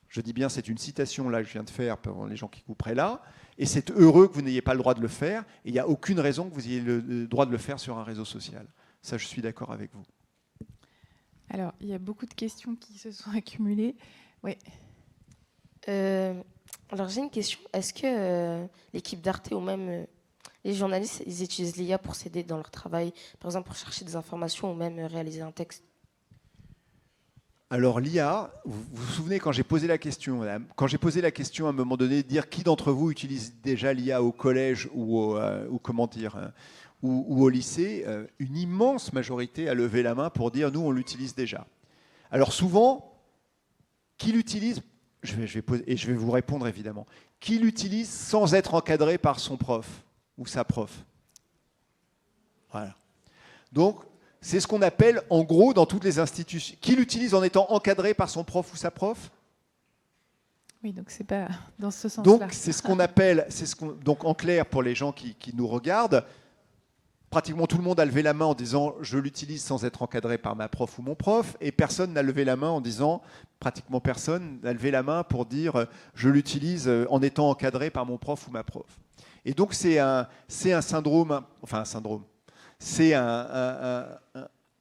Je dis bien, c'est une citation là que je viens de faire pour les gens qui couperaient là. Et c'est heureux que vous n'ayez pas le droit de le faire. Et il n'y a aucune raison que vous ayez le droit de le faire sur un réseau social. Ça, je suis d'accord avec vous. Alors, il y a beaucoup de questions qui se sont accumulées. Oui. Alors, j'ai une question. Est-ce que l'équipe d'Arte ou même les journalistes, ils utilisent l'IA pour s'aider dans leur travail, par exemple pour chercher des informations ou même réaliser un texte? Alors l'IA, vous vous souvenez quand j'ai posé la question, madame, quand j'ai posé la question à un moment donné, de dire qui d'entre vous utilise déjà l'IA au collège ou au lycée, une immense majorité a levé la main pour dire nous on l'utilise déjà. Alors souvent, qui l'utilise, je vais vous répondre évidemment, qui l'utilise sans être encadré par son prof ou sa prof. Voilà. Donc, c'est ce qu'on appelle, en gros, dans toutes les institutions. Qui l'utilise en étant encadré par son prof ou sa prof? Oui, donc c'est pas dans ce sens-là. Donc, c'est ce qu'on appelle, donc en clair, pour les gens qui nous regardent, pratiquement tout le monde a levé la main en disant « je l'utilise sans être encadré par ma prof ou mon prof », et personne n'a levé la main en disant, pratiquement personne n'a levé la main pour dire « je l'utilise en étant encadré par mon prof ou ma prof ». Et donc, c'est un syndrome, enfin un syndrome, c'est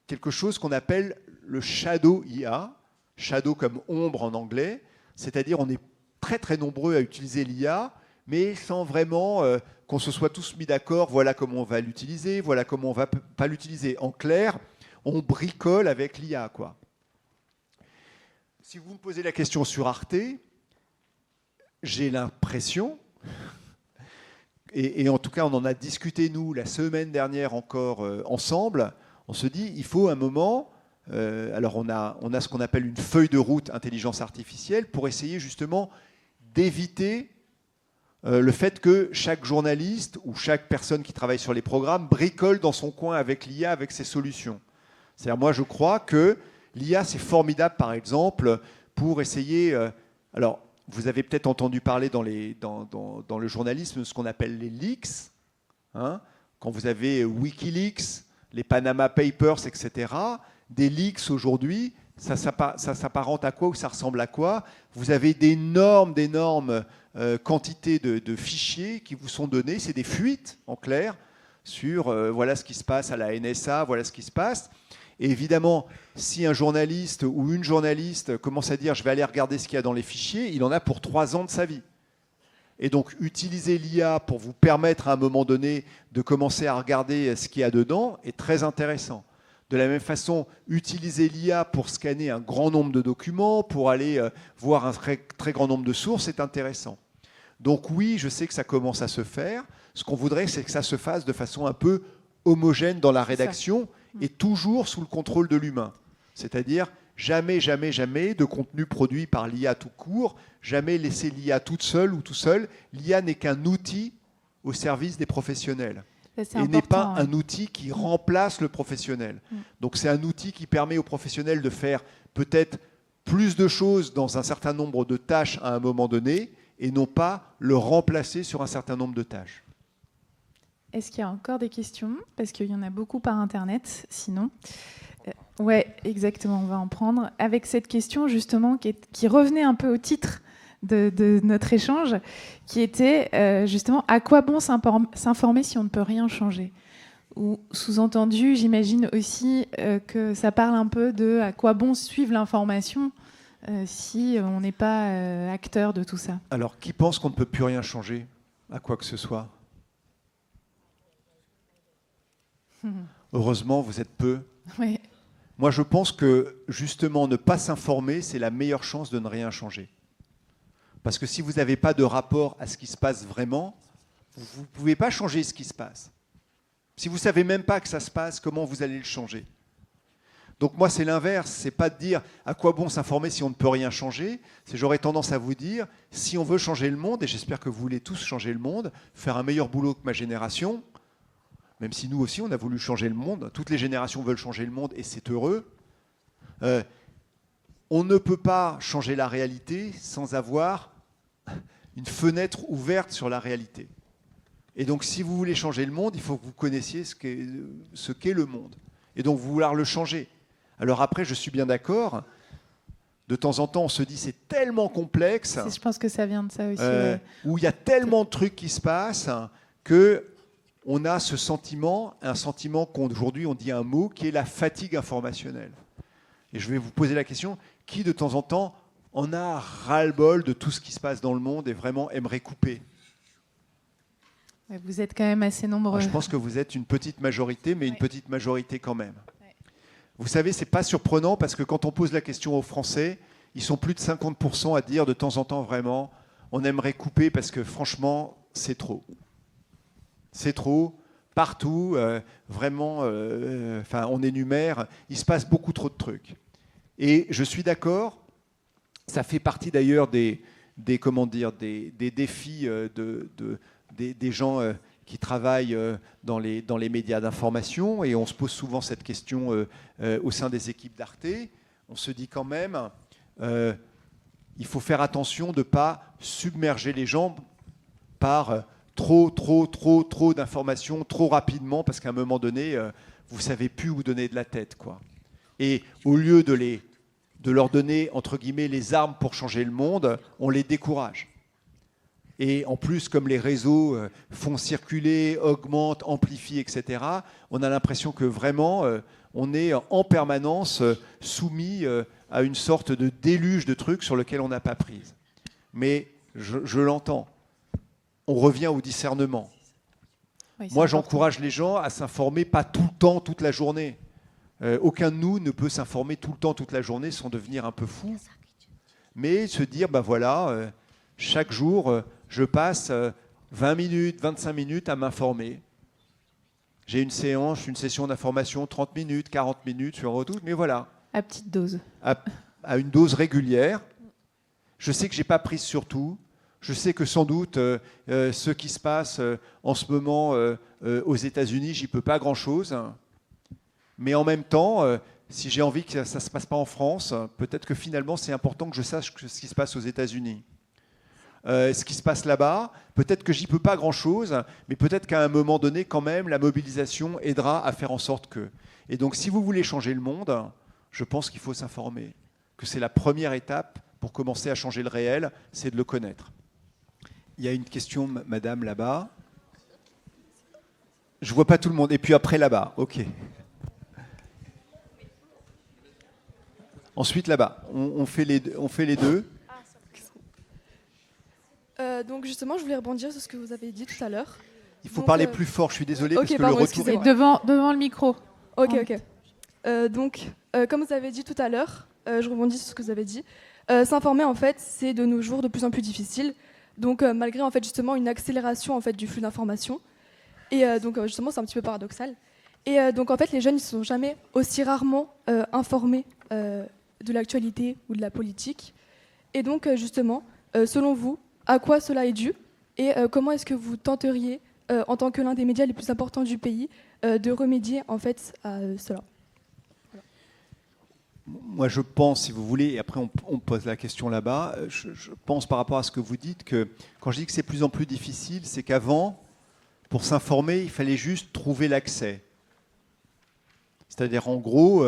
quelque chose qu'on appelle le shadow IA, shadow comme ombre en anglais, c'est-à-dire on est très très nombreux à utiliser l'IA, mais sans vraiment qu'on se soit tous mis d'accord, voilà comment on va l'utiliser, voilà comment on va pas l'utiliser. En clair, on bricole avec l'IA, quoi. Si vous me posez la question sur Arte, j'ai l'impression, et en tout cas on en a discuté nous la semaine dernière encore ensemble, on se dit il faut un moment, alors on a ce qu'on appelle une feuille de route intelligence artificielle pour essayer justement d'éviter le fait que chaque journaliste ou chaque personne qui travaille sur les programmes bricole dans son coin avec l'IA, avec ses solutions. C'est-à-dire moi je crois que l'IA c'est formidable par exemple pour essayer, alors vous avez peut-être entendu parler dans le journalisme de ce qu'on appelle les leaks. Hein, quand vous avez Wikileaks, les Panama Papers, etc., des leaks aujourd'hui, ça s'apparente à quoi ou ça ressemble à quoi? Vous avez d'énormes quantités de fichiers qui vous sont donnés, c'est des fuites en clair, sur voilà ce qui se passe à la NSA, voilà ce qui se passe. Et évidemment, si un journaliste ou une journaliste commence à dire « je vais aller regarder ce qu'il y a dans les fichiers », il en a pour 3 ans de sa vie. Et donc, utiliser l'IA pour vous permettre à un moment donné de commencer à regarder ce qu'il y a dedans est très intéressant. De la même façon, utiliser l'IA pour scanner un grand nombre de documents, pour aller voir un très, très grand nombre de sources, est intéressant. Donc oui, je sais que ça commence à se faire. Ce qu'on voudrait, c'est que ça se fasse de façon un peu homogène dans la rédaction et toujours sous le contrôle de l'humain. C'est-à-dire jamais, jamais, jamais de contenu produit par l'IA tout court, jamais laisser l'IA toute seule ou tout seul. L'IA n'est qu'un outil au service des professionnels. Et n'est pas un outil qui remplace le professionnel. Donc c'est un outil qui permet aux professionnels de faire peut-être plus de choses dans un certain nombre de tâches à un moment donné et non pas le remplacer sur un certain nombre de tâches. Est-ce qu'il y a encore des questions? Parce qu'il y en a beaucoup par Internet, sinon. Ouais, exactement, on va en prendre. Avec cette question, justement, qui revenait un peu au titre de notre échange, qui était justement à quoi bon s'informer si on ne peut rien changer? Ou sous-entendu, j'imagine aussi que ça parle un peu de à quoi bon suivre l'information si on n'est pas acteur de tout ça. Alors, qui pense qu'on ne peut plus rien changer à quoi que ce soit? Heureusement, vous êtes peu. Oui. Moi, je pense que justement, ne pas s'informer, c'est la meilleure chance de ne rien changer. Parce que si vous n'avez pas de rapport à ce qui se passe vraiment, vous ne pouvez pas changer ce qui se passe. Si vous ne savez même pas que ça se passe, comment vous allez le changer? Donc moi, c'est l'inverse. C'est pas de dire à quoi bon s'informer si on ne peut rien changer. J'aurais tendance à vous dire, si on veut changer le monde, et j'espère que vous voulez tous changer le monde, faire un meilleur boulot que ma génération, même si nous aussi, on a voulu changer le monde, toutes les générations veulent changer le monde, et c'est heureux, on ne peut pas changer la réalité sans avoir une fenêtre ouverte sur la réalité. Et donc, si vous voulez changer le monde, il faut que vous connaissiez ce qu'est le monde. Et donc, vouloir le changer. Alors après, je suis bien d'accord. De temps en temps, on se dit c'est tellement complexe. Je pense que ça vient de ça aussi. Ouais. Où il y a tellement de trucs qui se passent que on a ce sentiment, un sentiment qu'aujourd'hui on dit un mot, qui est la fatigue informationnelle. Et je vais vous poser la question, qui de temps en temps en a ras-le-bol de tout ce qui se passe dans le monde et vraiment aimerait couper? Vous êtes quand même assez nombreux. Je pense que vous êtes une petite majorité, mais une petite majorité quand même. Vous savez, c'est pas surprenant parce que quand on pose la question aux Français, ils sont plus de 50% à dire de temps en temps vraiment, on aimerait couper parce que franchement, c'est trop. C'est trop, partout, vraiment, on énumère, il se passe beaucoup trop de trucs. Et je suis d'accord, ça fait partie d'ailleurs des défis des gens qui travaillent dans les médias d'information, et on se pose souvent cette question au sein des équipes d'Arte. On se dit quand même, il faut faire attention de ne pas submerger les gens par trop d'informations, trop rapidement, parce qu'à un moment donné, vous ne savez plus où donner de la tête, quoi. Et au lieu de leur donner, entre guillemets, les armes pour changer le monde, on les décourage. Et en plus, comme les réseaux font circuler, augmentent, amplifient, etc., on a l'impression que vraiment, on est en permanence soumis à une sorte de déluge de trucs sur lesquels on n'a pas prise. Mais je l'entends. On revient au discernement. Oui, moi, j'encourage les gens à s'informer pas tout le temps, toute la journée. Aucun de nous ne peut s'informer tout le temps, toute la journée, sans devenir un peu fou. Mais se dire, ben voilà, chaque jour, je passe 20 minutes, 25 minutes à m'informer. J'ai une session d'information, 30 minutes, 40 minutes sur tout, mais voilà. À petite dose. À une dose régulière. Je sais que je n'ai pas prise sur tout. Je sais que sans doute, ce qui se passe en ce moment aux États-Unis, j'y peux pas grand-chose. Mais en même temps, si j'ai envie que ça ne se passe pas en France, peut-être que finalement, c'est important que je sache ce qui se passe aux États-Unis. Ce qui se passe là-bas, peut-être que j'y peux pas grand-chose, mais peut-être qu'à un moment donné, quand même, la mobilisation aidera à faire en sorte que. Et donc, si vous voulez changer le monde, je pense qu'il faut s'informer. Que c'est la première étape pour commencer à changer le réel, c'est de le connaître. Il y a une question, madame, là-bas. Je vois pas tout le monde. Et puis après, là-bas. OK. Ensuite, là-bas. On fait les deux. Donc justement, je voulais rebondir sur ce que vous avez dit tout à l'heure. Il faut parler plus fort, je suis désolé, parce que pardon, le retour... est devant le micro. Ok. Donc, comme vous avez dit tout à l'heure, je rebondis sur ce que vous avez dit. S'informer, en fait, c'est de nos jours de plus en plus difficile. Donc, malgré, en fait, justement, une accélération en fait, du flux d'informations. Et donc, justement, c'est un petit peu paradoxal. Et donc, en fait, les jeunes ne sont jamais aussi rarement informés de l'actualité ou de la politique. Et donc, justement, selon vous, à quoi cela est dû et comment est-ce que vous tenteriez, en tant que l'un des médias les plus importants du pays, de remédier en fait à cela? Voilà. Moi, je pense, si vous voulez, et après on pose la question là-bas, je pense par rapport à ce que vous dites que quand je dis que c'est de plus en plus difficile, c'est qu'avant, pour s'informer, il fallait juste trouver l'accès. C'est-à-dire, en gros,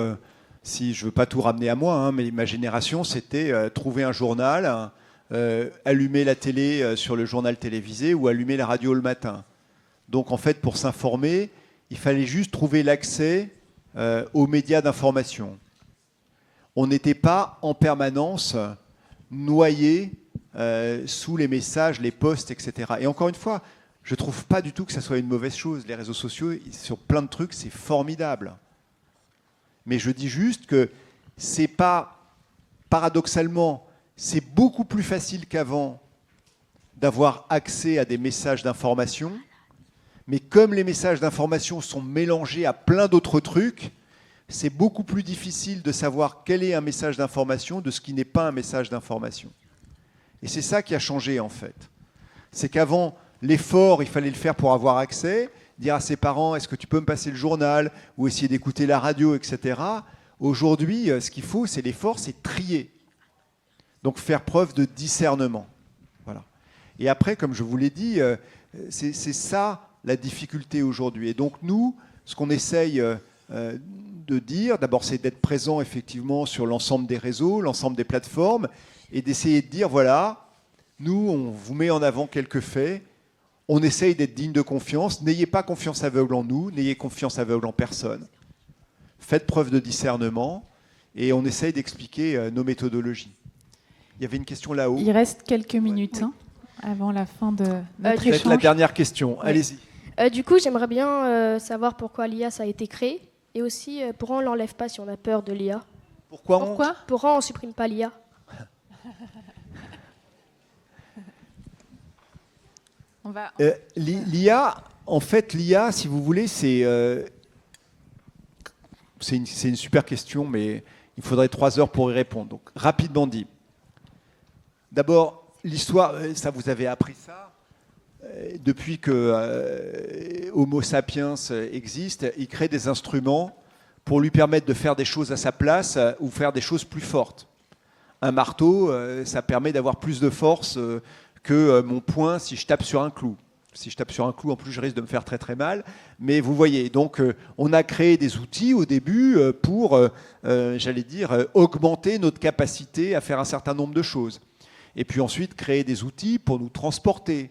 si je ne veux pas tout ramener à moi, mais ma génération, c'était trouver un journal, allumer la télé sur le journal télévisé ou allumer la radio le matin. Donc en fait, pour s'informer, il fallait juste trouver l'accès aux médias d'information. On n'était pas en permanence noyé sous les messages, les posts, etc. Et encore une fois, je ne trouve pas du tout que ça soit une mauvaise chose. Les réseaux sociaux, sur plein de trucs, c'est formidable. Mais je dis juste que c'est pas, paradoxalement, c'est beaucoup plus facile qu'avant d'avoir accès à des messages d'information, Mais comme les messages d'information sont mélangés à plein d'autres trucs, c'est beaucoup plus difficile de savoir quel est un message d'information de ce qui n'est pas un message d'information. Et c'est ça qui a changé en fait. C'est qu'avant, l'effort, il fallait le faire pour avoir accès, dire à ses parents, est-ce que tu peux me passer le journal, ou essayer d'écouter la radio, etc. Aujourd'hui, ce qu'il faut, c'est l'effort, c'est trier. Donc faire preuve de discernement. Voilà. Et après, comme je vous l'ai dit, c'est ça la difficulté aujourd'hui. Et donc nous, ce qu'on essaye de dire, d'abord c'est d'être présent effectivement sur l'ensemble des réseaux, l'ensemble des plateformes, et d'essayer de dire, voilà, nous, on vous met en avant quelques faits, on essaye d'être digne de confiance, n'ayez pas confiance aveugle en nous, n'ayez confiance aveugle en personne. Faites preuve de discernement, et on essaye d'expliquer nos méthodologies. Il y avait une question là-haut. Il reste quelques minutes avant la fin de notre échange. C'est la dernière question, allez-y. Du coup, j'aimerais bien savoir pourquoi l'IA ça a été créé, et aussi pourquoi on ne l'enlève pas si on a peur de l'IA. Pourquoi on ne supprime pas l'IA? L'IA, en fait, l'IA, si vous voulez, c'est une super question, mais il faudrait 3 heures pour y répondre. Donc, rapidement dit. D'abord, l'histoire, ça vous avez appris ça, depuis que Homo sapiens existe, il crée des instruments pour lui permettre de faire des choses à sa place ou faire des choses plus fortes. Un marteau, ça permet d'avoir plus de force que mon poing si je tape sur un clou. Si je tape sur un clou, en plus, je risque de me faire très très mal. Mais vous voyez, donc on a créé des outils au début pour, j'allais dire, augmenter notre capacité à faire un certain nombre de choses. Et puis ensuite, créer des outils pour nous transporter.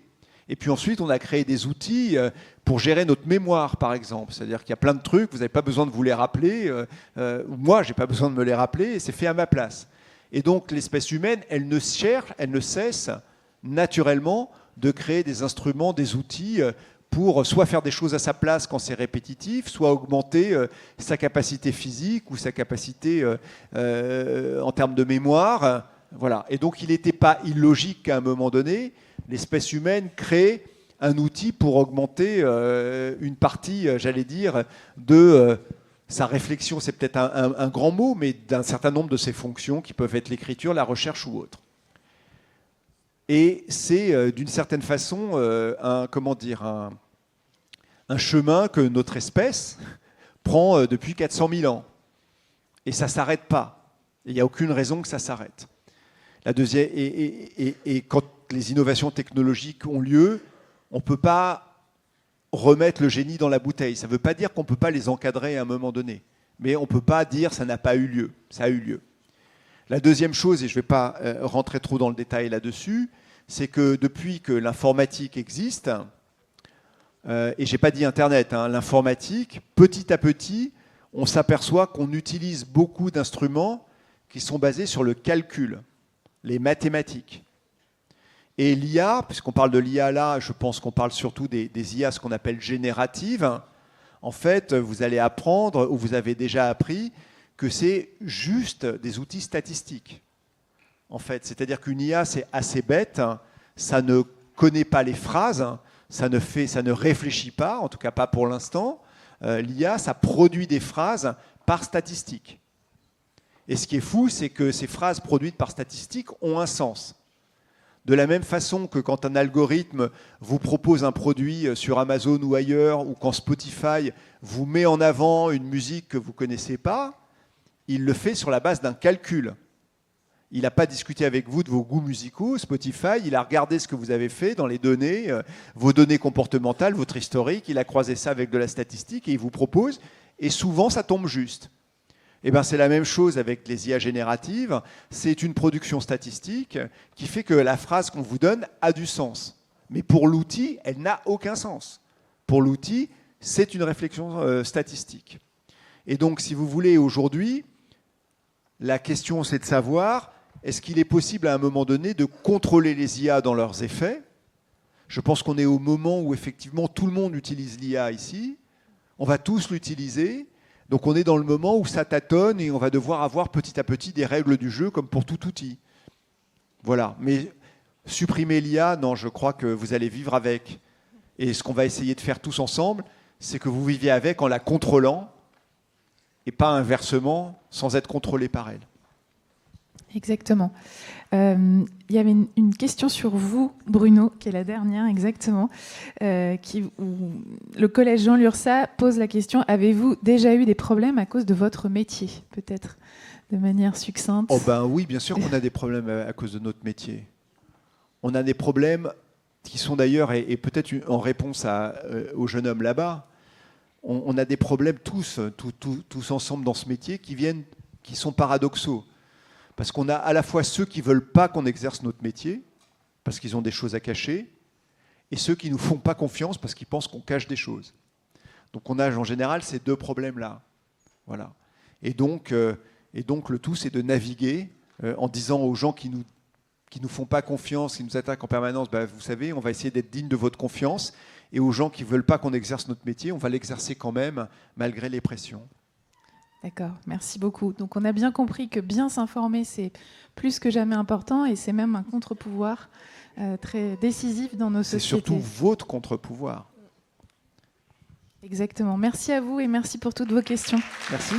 Et puis ensuite, on a créé des outils pour gérer notre mémoire, par exemple. C'est-à-dire qu'il y a plein de trucs, vous n'avez pas besoin de vous les rappeler. Moi, je n'ai pas besoin de me les rappeler, et c'est fait à ma place. Et donc, l'espèce humaine, elle ne cesse naturellement de créer des instruments, des outils pour soit faire des choses à sa place quand c'est répétitif, soit augmenter sa capacité physique ou sa capacité en termes de mémoire. Voilà. Et donc il n'était pas illogique qu'à un moment donné, l'espèce humaine crée un outil pour augmenter une partie, j'allais dire, de sa réflexion. C'est peut-être un grand mot, mais d'un certain nombre de ses fonctions qui peuvent être l'écriture, la recherche ou autre. Et c'est d'une certaine façon un chemin que notre espèce prend depuis 400 000 ans. Et ça ne s'arrête pas. Il n'y a aucune raison que ça s'arrête. La deuxième, et quand les innovations technologiques ont lieu, on ne peut pas remettre le génie dans la bouteille. Ça ne veut pas dire qu'on ne peut pas les encadrer à un moment donné. Mais on ne peut pas dire ça n'a pas eu lieu. Ça a eu lieu. La deuxième chose, et je ne vais pas rentrer trop dans le détail là-dessus, c'est que depuis que l'informatique existe, et je n'ai pas dit Internet, l'informatique, petit à petit, on s'aperçoit qu'on utilise beaucoup d'instruments qui sont basés sur le calcul, les mathématiques. Et l'IA, puisqu'on parle de l'IA là, je pense qu'on parle surtout des IA, ce qu'on appelle génératives. En fait, vous allez apprendre, ou vous avez déjà appris, que c'est juste des outils statistiques. En fait, c'est-à-dire qu'une IA, c'est assez bête, ça ne connaît pas les phrases, ça ne réfléchit pas, en tout cas pas pour l'instant. L'IA, ça produit des phrases par statistique. Et ce qui est fou, c'est que ces phrases produites par statistique ont un sens. De la même façon que quand un algorithme vous propose un produit sur Amazon ou ailleurs, ou quand Spotify vous met en avant une musique que vous ne connaissez pas, il le fait sur la base d'un calcul. Il n'a pas discuté avec vous de vos goûts musicaux, Spotify, il a regardé ce que vous avez fait dans les données, vos données comportementales, votre historique, il a croisé ça avec de la statistique et il vous propose, et souvent ça tombe juste. Eh bien, c'est la même chose avec les IA génératives, c'est une production statistique qui fait que la phrase qu'on vous donne a du sens. Mais pour l'outil, elle n'a aucun sens. Pour l'outil, c'est une réflexion statistique. Et donc, si vous voulez, aujourd'hui, la question c'est de savoir, est-ce qu'il est possible à un moment donné de contrôler les IA dans leurs effets? Je pense qu'on est au moment où effectivement tout le monde utilise l'IA ici, on va tous l'utiliser, donc on est dans le moment où ça tâtonne et on va devoir avoir petit à petit des règles du jeu comme pour tout outil. Voilà, mais supprimer l'IA, non, je crois que vous allez vivre avec. Et ce qu'on va essayer de faire tous ensemble, c'est que vous viviez avec en la contrôlant et pas inversement, sans être contrôlé par elle. Exactement. Il y avait une question sur vous, Bruno, qui est la dernière, exactement. Où le collège Jean Lursa pose la question, avez-vous déjà eu des problèmes à cause de votre métier, peut-être, de manière succincte? Oh ben oui, bien sûr qu'on a des problèmes à cause de notre métier. On a des problèmes qui sont d'ailleurs, et peut-être en réponse au jeune homme là-bas, on a des problèmes tous ensemble dans ce métier qui sont paradoxaux. Parce qu'on a à la fois ceux qui ne veulent pas qu'on exerce notre métier, parce qu'ils ont des choses à cacher, et ceux qui ne nous font pas confiance parce qu'ils pensent qu'on cache des choses. Donc on a en général ces deux problèmes-là. Voilà. Et donc le tout, c'est de naviguer en disant aux gens qui nous font pas confiance, qui nous attaquent en permanence, bah, vous savez, on va essayer d'être digne de votre confiance. Et aux gens qui ne veulent pas qu'on exerce notre métier, on va l'exercer quand même, malgré les pressions. D'accord, merci beaucoup. Donc on a bien compris que bien s'informer, c'est plus que jamais important et c'est même un contre-pouvoir très décisif dans nos sociétés. C'est surtout votre contre-pouvoir. Exactement. Merci à vous et merci pour toutes vos questions. Merci.